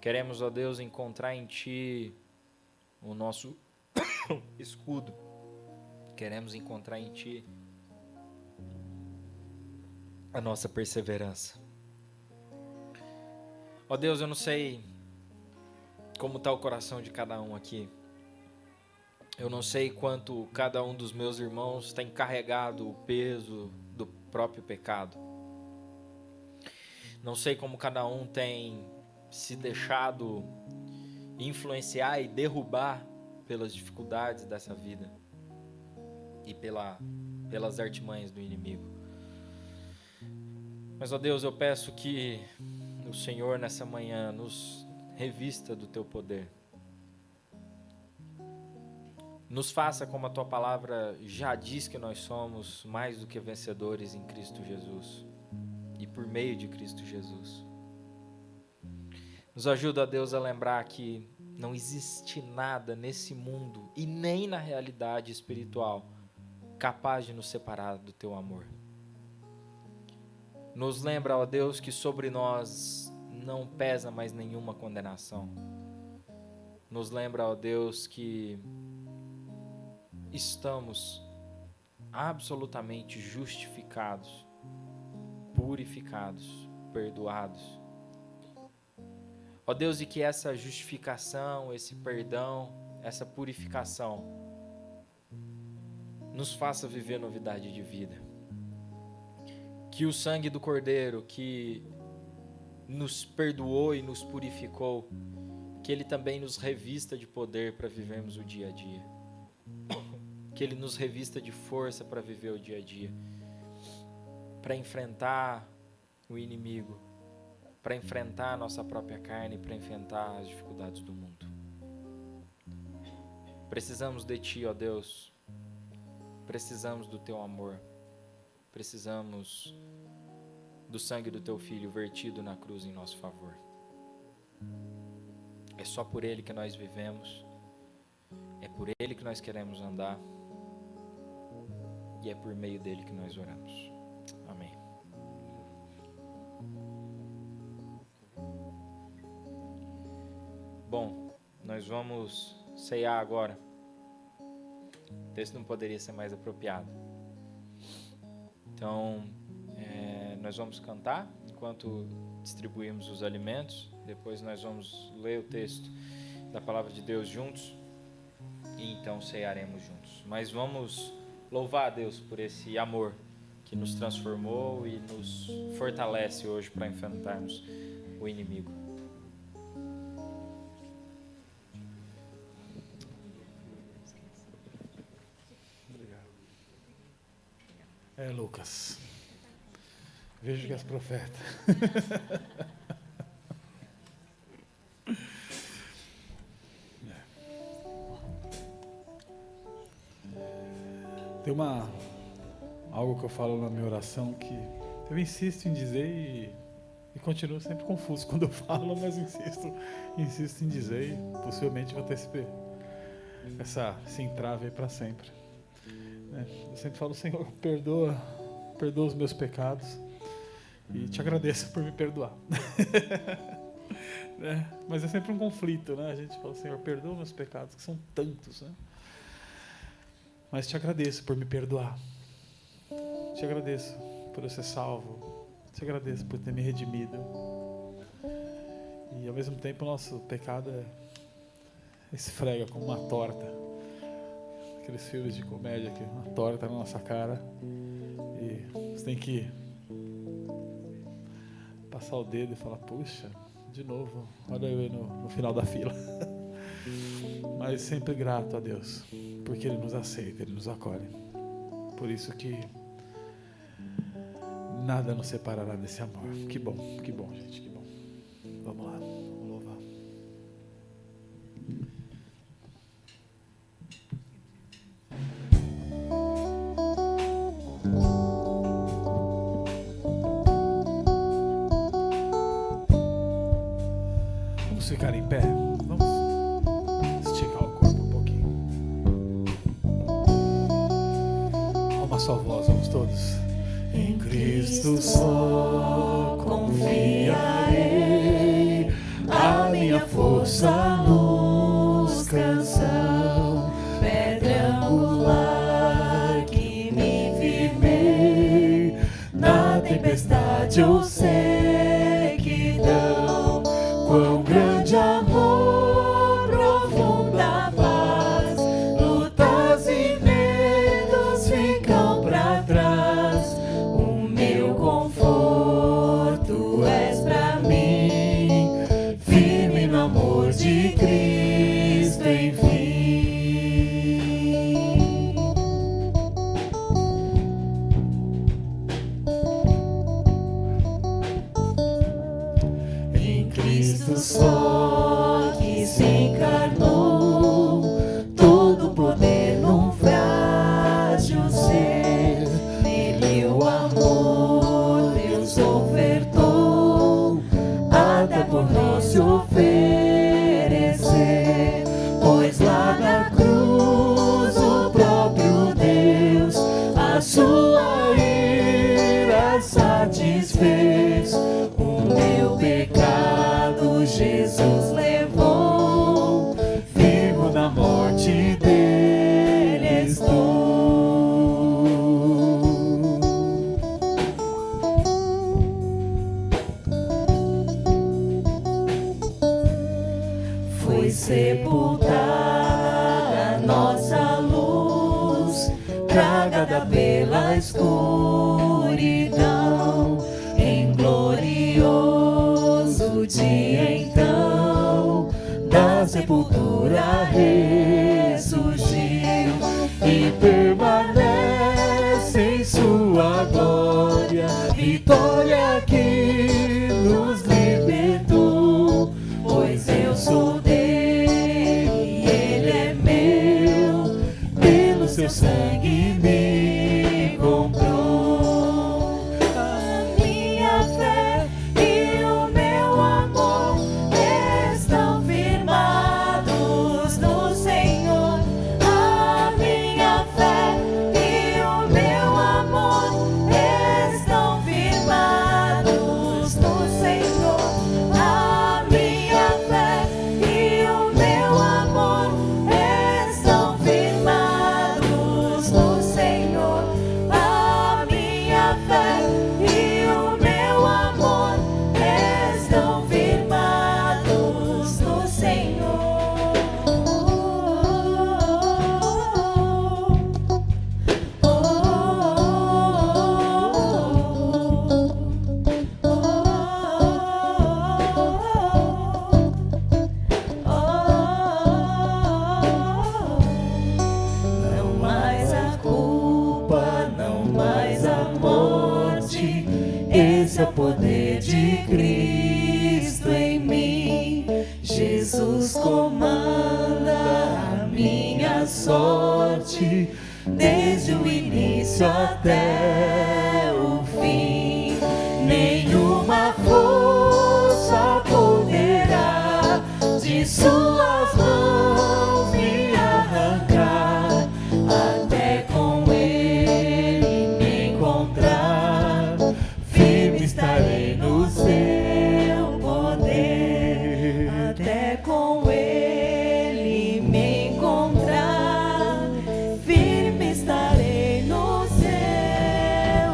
Queremos, ó Deus, encontrar em Ti o nosso escudo. Queremos encontrar em Ti a nossa perseverança. Ó Deus, eu não sei como está o coração de cada um aqui. Eu não sei quanto cada um dos meus irmãos tem carregado o peso do próprio pecado. Não sei como cada um tem se deixado influenciar e derrubar pelas dificuldades dessa vida e pelas artimanhas do inimigo. Mas, ó Deus, eu peço que o Senhor nessa manhã nos revista do Teu poder. Nos faça como a Tua palavra já diz que nós somos mais do que vencedores em Cristo Jesus e por meio de Cristo Jesus. Nos ajuda, ó Deus, a lembrar que não existe nada nesse mundo e nem na realidade espiritual capaz de nos separar do Teu amor. Nos lembra, ó Deus, que sobre nós não pesa mais nenhuma condenação. Nos lembra, ó Deus, que estamos absolutamente justificados, purificados, perdoados. Ó Deus, e que essa justificação, esse perdão, essa purificação nos faça viver novidade de vida. Que o sangue do Cordeiro que nos perdoou e nos purificou, que Ele também nos revista de poder para vivermos o dia a dia. Que Ele nos revista de força para viver o dia a dia, para enfrentar o inimigo, para enfrentar a nossa própria carne, para enfrentar as dificuldades do mundo. Precisamos de Ti, ó Deus. Precisamos do Teu amor. Precisamos do sangue do Teu Filho vertido na cruz em nosso favor. É só por Ele que nós vivemos, é por Ele que nós queremos andar e é por meio dEle que nós oramos. Amém. Bom, nós vamos ceiar agora. O texto não poderia ser mais apropriado. Então, nós vamos cantar enquanto distribuímos os alimentos. Depois nós vamos ler o texto da palavra de Deus juntos e então cearemos juntos. Mas vamos louvar a Deus por esse amor que nos transformou e nos fortalece hoje para enfrentarmos o inimigo. Lucas, vejo que és profeta. Tem algo que eu falo na minha oração que eu insisto em dizer e continuo sempre confuso quando eu falo, mas insisto em dizer e possivelmente vou ter esse entrave aí para sempre. Eu sempre falo, Senhor, perdoa os meus pecados e te agradeço por me perdoar. Mas é sempre um conflito, né? A gente fala, Senhor, perdoa meus pecados, que são tantos, né? Mas te agradeço por me perdoar. Te agradeço por eu ser salvo. Te agradeço por ter me redimido. E ao mesmo tempo o nosso pecado esfrega como uma torta. Aqueles filmes de comédia que uma torta na nossa cara. E você tem que passar o dedo e falar, puxa, de novo, olha eu aí no final da fila. Mas sempre grato a Deus, porque Ele nos aceita, Ele nos acolhe. Por isso que nada nos separará desse amor. Que bom, gente, que bom. Vamos lá, vamos louvar. Vamos ficar em pé. Vamos esticar o corpo um pouquinho. A uma só voz, vamos todos. Em Cristo só confiarei, a minha força, luz, canção, pedra angular que me firmei na tempestade ou sequidão. Quão grande amor, profunda paz, lutas e medos ficam pra trás. O meu conforto és pra mim, firme no amor de Cristo, enfim. Em Cristo só que se encarnou, todo poder num frágil ser. Nele o amor Deus ofertou, até por nós se oferecer. Pois lá na cruz o próprio Deus a sua ira satisfez. O meu pecado Jesus levou, vivo na morte dele estou. Foi sepultada nossa luz, tragada pela escuridão. Em glorioso dia então, da sepultura ressurgiu e permanece em sua glória. Vitória que nos libertou, pois eu sou dele e ele é meu, pelo seu sangue me comprou. A minha fé e o meu amor estão firmados no Senhor. A minha fé e o meu amor estão firmados no Senhor. A minha fé e o meu amor estão firmados no Senhor. A minha fé e o meu amor estão firmados no Senhor. Não mais a culpa, não mais a morte, esse é o poder de Cristo em mim. Jesus comanda a minha sorte, desde o início até o fim. Nenhuma força poderá de suas mãos me arrancar, até com ele me encontrar. Firme estarei no seu poder, até com ele me encontrar. Firme estarei no seu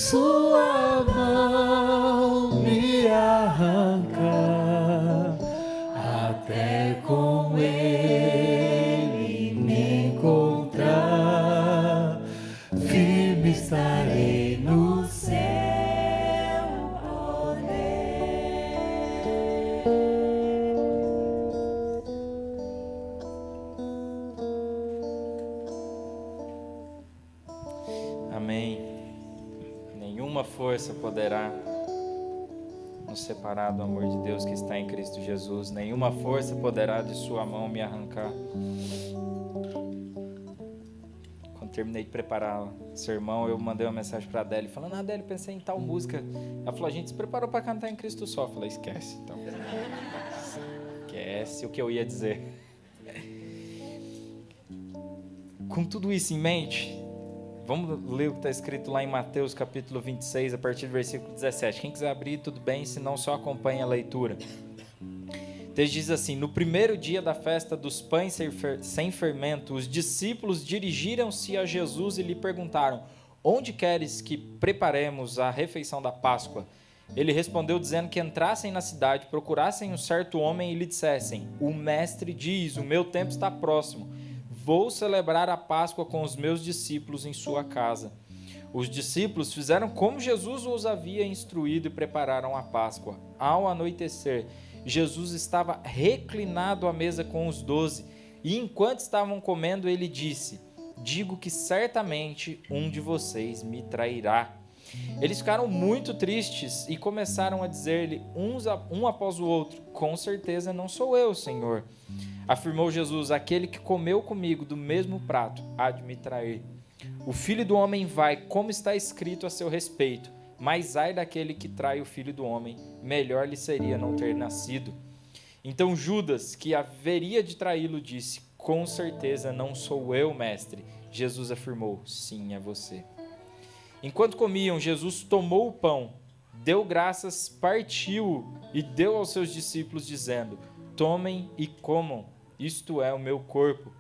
sua mão me arranca, até com ele me encontrar, firme estarei no seu força poderá nos separar do amor de Deus que está em Cristo Jesus. Nenhuma força poderá de sua mão me arrancar. Quando terminei de preparar o sermão, eu mandei uma mensagem para a Adélia, falando: Adélia, pensei em tal música. Ela falou: a gente se preparou para cantar em Cristo só. Eu falei: esquece. Então, esquece o que eu ia dizer. Com tudo isso em mente, vamos ler o que está escrito lá em Mateus capítulo 26, a partir do versículo 17. Quem quiser abrir, tudo bem, se não, só acompanhe a leitura. O texto diz assim: no primeiro dia da festa dos pães sem fermento, os discípulos dirigiram-se a Jesus e lhe perguntaram: onde queres que preparemos a refeição da Páscoa? Ele respondeu dizendo que entrassem na cidade, procurassem um certo homem e lhe dissessem: o mestre diz, o meu tempo está próximo. Vou celebrar a Páscoa com os meus discípulos em sua casa. Os discípulos fizeram como Jesus os havia instruído e prepararam a Páscoa. Ao anoitecer, Jesus estava reclinado à mesa com os 12, e enquanto estavam comendo, ele disse: digo que certamente um de vocês me trairá. Eles ficaram muito tristes e começaram a dizer-lhe um após o outro: com certeza não sou eu, Senhor. Afirmou Jesus: aquele que comeu comigo do mesmo prato há de me trair. O Filho do Homem vai, como está escrito a seu respeito, mas ai daquele que trai o Filho do Homem, melhor lhe seria não ter nascido. Então Judas, que haveria de traí-lo, disse: com certeza não sou eu, mestre. Jesus afirmou: sim, é você. Enquanto comiam, Jesus tomou o pão, deu graças, partiu e deu aos seus discípulos, dizendo: tomem e comam. Isto é o meu corpo.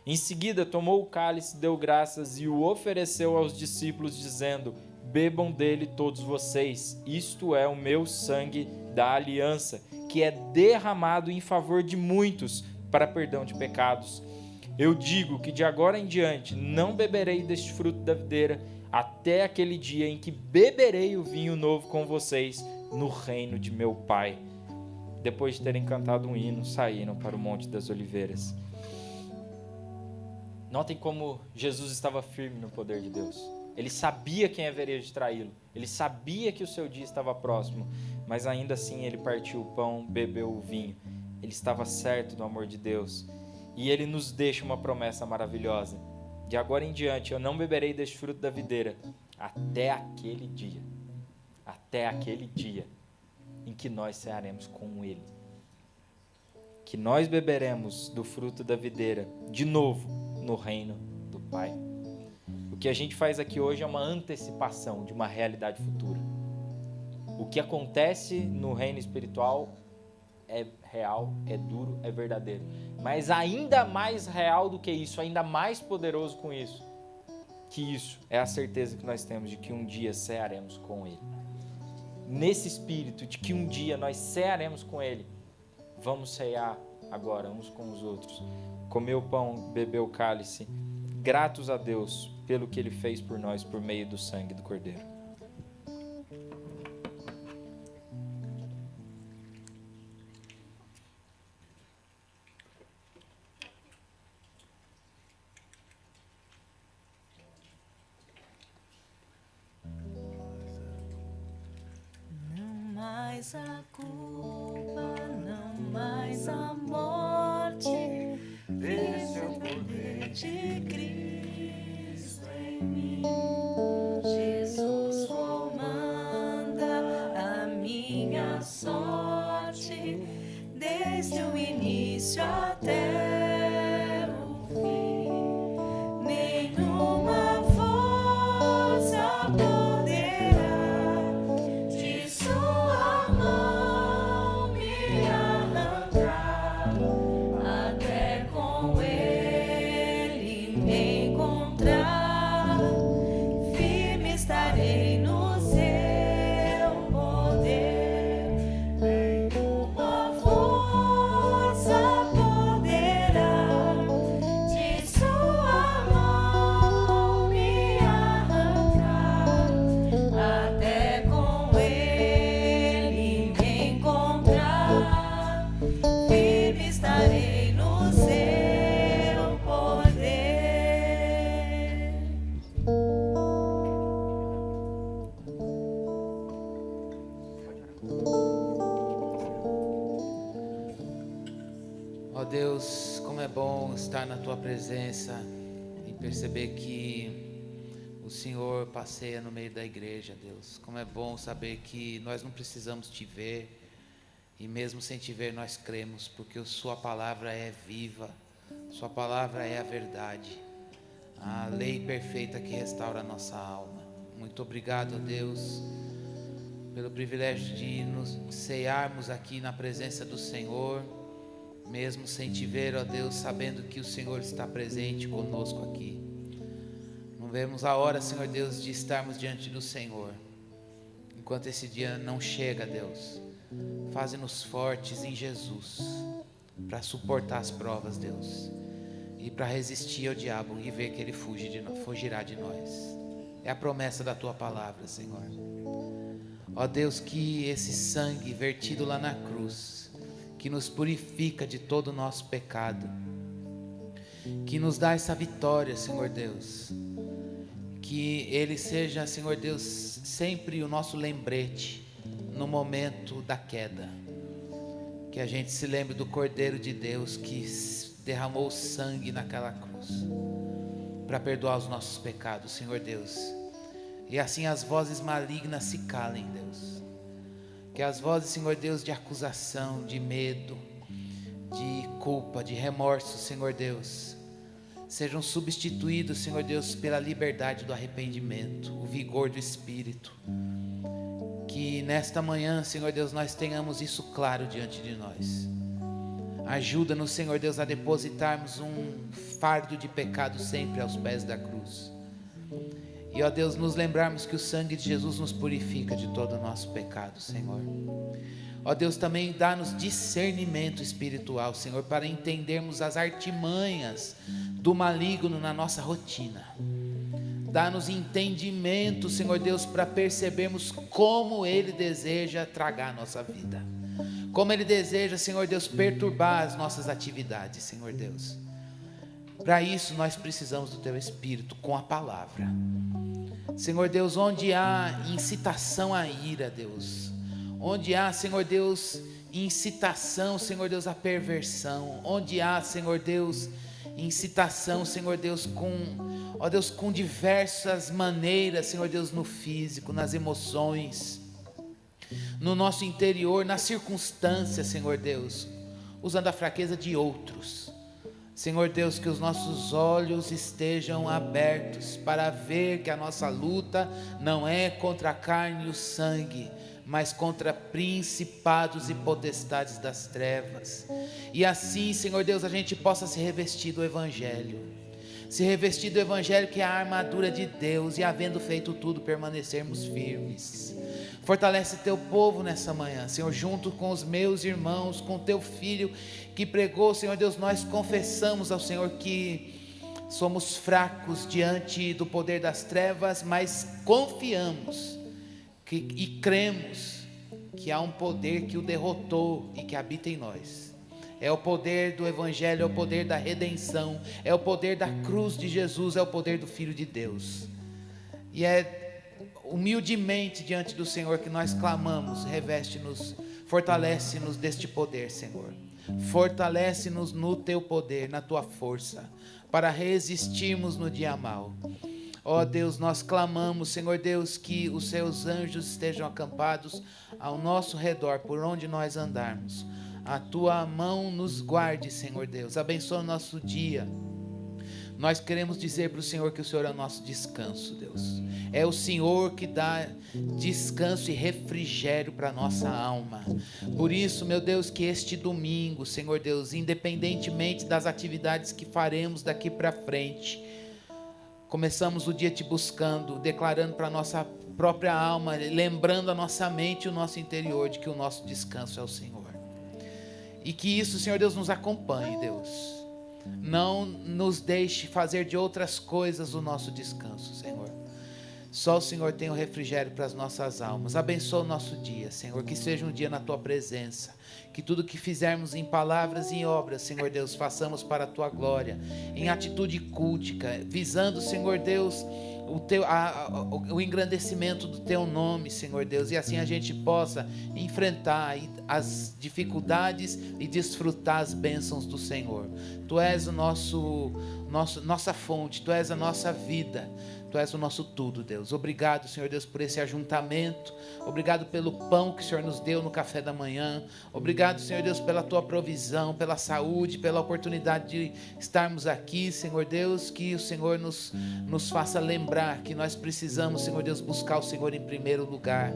Em seguida, tomou o cálice, deu graças e o ofereceu aos discípulos, dizendo: bebam dele todos vocês. Isto é o meu sangue da aliança, que é derramado em favor de muitos para perdão de pecados. Eu digo que de agora em diante não beberei deste fruto da videira, até aquele dia em que beberei o vinho novo com vocês no reino de meu Pai. Depois de terem cantado um hino, saíram para o Monte das Oliveiras. Notem como Jesus estava firme no poder de Deus. Ele sabia quem haveria de traí-lo. Ele sabia que o seu dia estava próximo. Mas ainda assim ele partiu o pão, bebeu o vinho. Ele estava certo do amor de Deus. E ele nos deixa uma promessa maravilhosa: de agora em diante eu não beberei deste fruto da videira até aquele dia. Até aquele dia em que nós cearemos com ele. Que nós beberemos do fruto da videira de novo no reino do Pai. O que a gente faz aqui hoje é uma antecipação de uma realidade futura. O que acontece no reino espiritual é real, é duro, é verdadeiro. Mas ainda mais real do que isso, ainda mais poderoso com isso, que isso é a certeza que nós temos de que um dia cearemos com ele. Nesse espírito de que um dia nós cearemos com ele, vamos cear agora uns com os outros, comer o pão, beber o cálice, gratos a Deus pelo que ele fez por nós por meio do sangue do Cordeiro. mais a culpa, não mais a morte, vejo o poder de Cristo em mim. Jesus comanda a minha sorte, desde o início até o fim. Nenhuma força poderá de sua mão me arrancar, até com ele Deus, como é bom estar na Tua presença e perceber que o Senhor passeia no meio da igreja, Deus. Como é bom saber que nós não precisamos Te ver, e mesmo sem Te ver nós cremos, porque a Sua palavra é viva, Sua palavra é a verdade, a lei perfeita que restaura a nossa alma. Muito obrigado, Deus, pelo privilégio de nos cearmos aqui na presença do Senhor, mesmo sem Te ver, ó Deus, sabendo que o Senhor está presente conosco aqui. Não vemos a hora, Senhor Deus, de estarmos diante do Senhor. Enquanto esse dia não chega, Deus, faze-nos fortes em Jesus, para suportar as provas, Deus, e para resistir ao diabo e ver que ele fugirá de nós. É a promessa da Tua palavra, Senhor. Ó Deus, que esse sangue vertido lá na cruz, que nos purifica de todo o nosso pecado, que nos dá essa vitória, Senhor Deus, que Ele seja, Senhor Deus, sempre o nosso lembrete no momento da queda, que a gente se lembre do Cordeiro de Deus que derramou sangue naquela cruz, para perdoar os nossos pecados, Senhor Deus, e assim as vozes malignas se calem, Deus, que as vozes, Senhor Deus, de acusação, de medo, de culpa, de remorso, Senhor Deus, sejam substituídos, Senhor Deus, pela liberdade do arrependimento, o vigor do Espírito. Que nesta manhã, Senhor Deus, nós tenhamos isso claro diante de nós. Ajuda-nos, Senhor Deus, a depositarmos um fardo de pecado sempre aos pés da cruz. E, ó Deus, nos lembrarmos que o sangue de Jesus nos purifica de todo o nosso pecado, Senhor. Ó Deus, também dá-nos discernimento espiritual, Senhor, para entendermos as artimanhas do maligno na nossa rotina. Dá-nos entendimento, Senhor Deus, para percebermos como ele deseja tragar a nossa vida, como ele deseja, Senhor Deus, perturbar as nossas atividades, Senhor Deus. Para isso nós precisamos do Teu Espírito com a palavra. Senhor Deus, onde há incitação à ira, Deus, onde há, Senhor Deus, incitação, Senhor Deus, à perversão, onde há, Senhor Deus, incitação, Senhor Deus, ó Deus, com diversas maneiras, Senhor Deus, no físico, nas emoções, no nosso interior, nas circunstâncias, Senhor Deus, usando a fraqueza de outros. Senhor Deus, que os nossos olhos estejam abertos para ver que a nossa luta não é contra a carne e o sangue, mas contra principados e potestades das trevas. E assim, Senhor Deus, a gente possa se revestir do Evangelho. Se revestir do Evangelho, que é a armadura de Deus, e havendo feito tudo, permanecermos firmes. Fortalece Teu povo nessa manhã, Senhor, junto com os meus irmãos, com Teu Filho que pregou, Senhor Deus, nós confessamos ao Senhor que somos fracos diante do poder das trevas, mas confiamos e cremos que há um poder que o derrotou e que habita em nós. É o poder do Evangelho, é o poder da redenção, é o poder da cruz de Jesus, é o poder do Filho de Deus. E é humildemente diante do Senhor que nós clamamos: reveste-nos, fortalece-nos deste poder, Senhor. Fortalece-nos no Teu poder, na Tua força, para resistirmos no dia mau. Ó Deus, nós clamamos, Senhor Deus, que os Seus anjos estejam acampados ao nosso redor, por onde nós andarmos. A Tua mão nos guarde, Senhor Deus. Abençoa o nosso dia. Nós queremos dizer para o Senhor que o Senhor é o nosso descanso, Deus. É o Senhor que dá descanso e refrigério para a nossa alma. Por isso, meu Deus, que este domingo, Senhor Deus, independentemente das atividades que faremos daqui para frente, começamos o dia Te buscando, declarando para a nossa própria alma, lembrando a nossa mente e o nosso interior de que o nosso descanso é o Senhor. E que isso, Senhor Deus, nos acompanhe, Deus. Não nos deixe fazer de outras coisas o nosso descanso, Senhor. Só o Senhor tem o refrigério para as nossas almas. Abençoa o nosso dia, Senhor, que seja um dia na Tua presença, que tudo que fizermos em palavras e em obras, Senhor Deus, façamos para a Tua glória, em atitude cultica, visando, Senhor Deus, o engrandecimento do Teu nome, Senhor Deus, e assim a gente possa enfrentar as dificuldades e desfrutar as bênçãos do Senhor. Tu és nossa fonte, Tu és a nossa vida, Tu és o nosso tudo, Deus. Obrigado, Senhor Deus, por esse ajuntamento. Obrigado pelo pão que o Senhor nos deu no café da manhã. Obrigado, Senhor Deus, pela Tua provisão, pela saúde, pela oportunidade de estarmos aqui, Senhor Deus. Que o Senhor nos faça lembrar que nós precisamos, Senhor Deus, buscar o Senhor em primeiro lugar.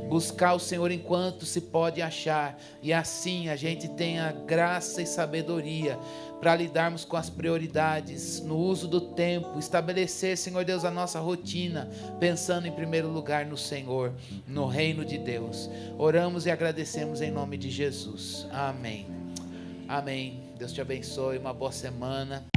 Buscar o Senhor enquanto se pode achar. E assim a gente tenha graça e sabedoria para lidarmos com as prioridades, no uso do tempo, estabelecer, Senhor Deus, a nossa rotina, pensando em primeiro lugar no Senhor, no reino de Deus. Oramos e agradecemos em nome de Jesus. Amém. Amém. Deus te abençoe, uma boa semana.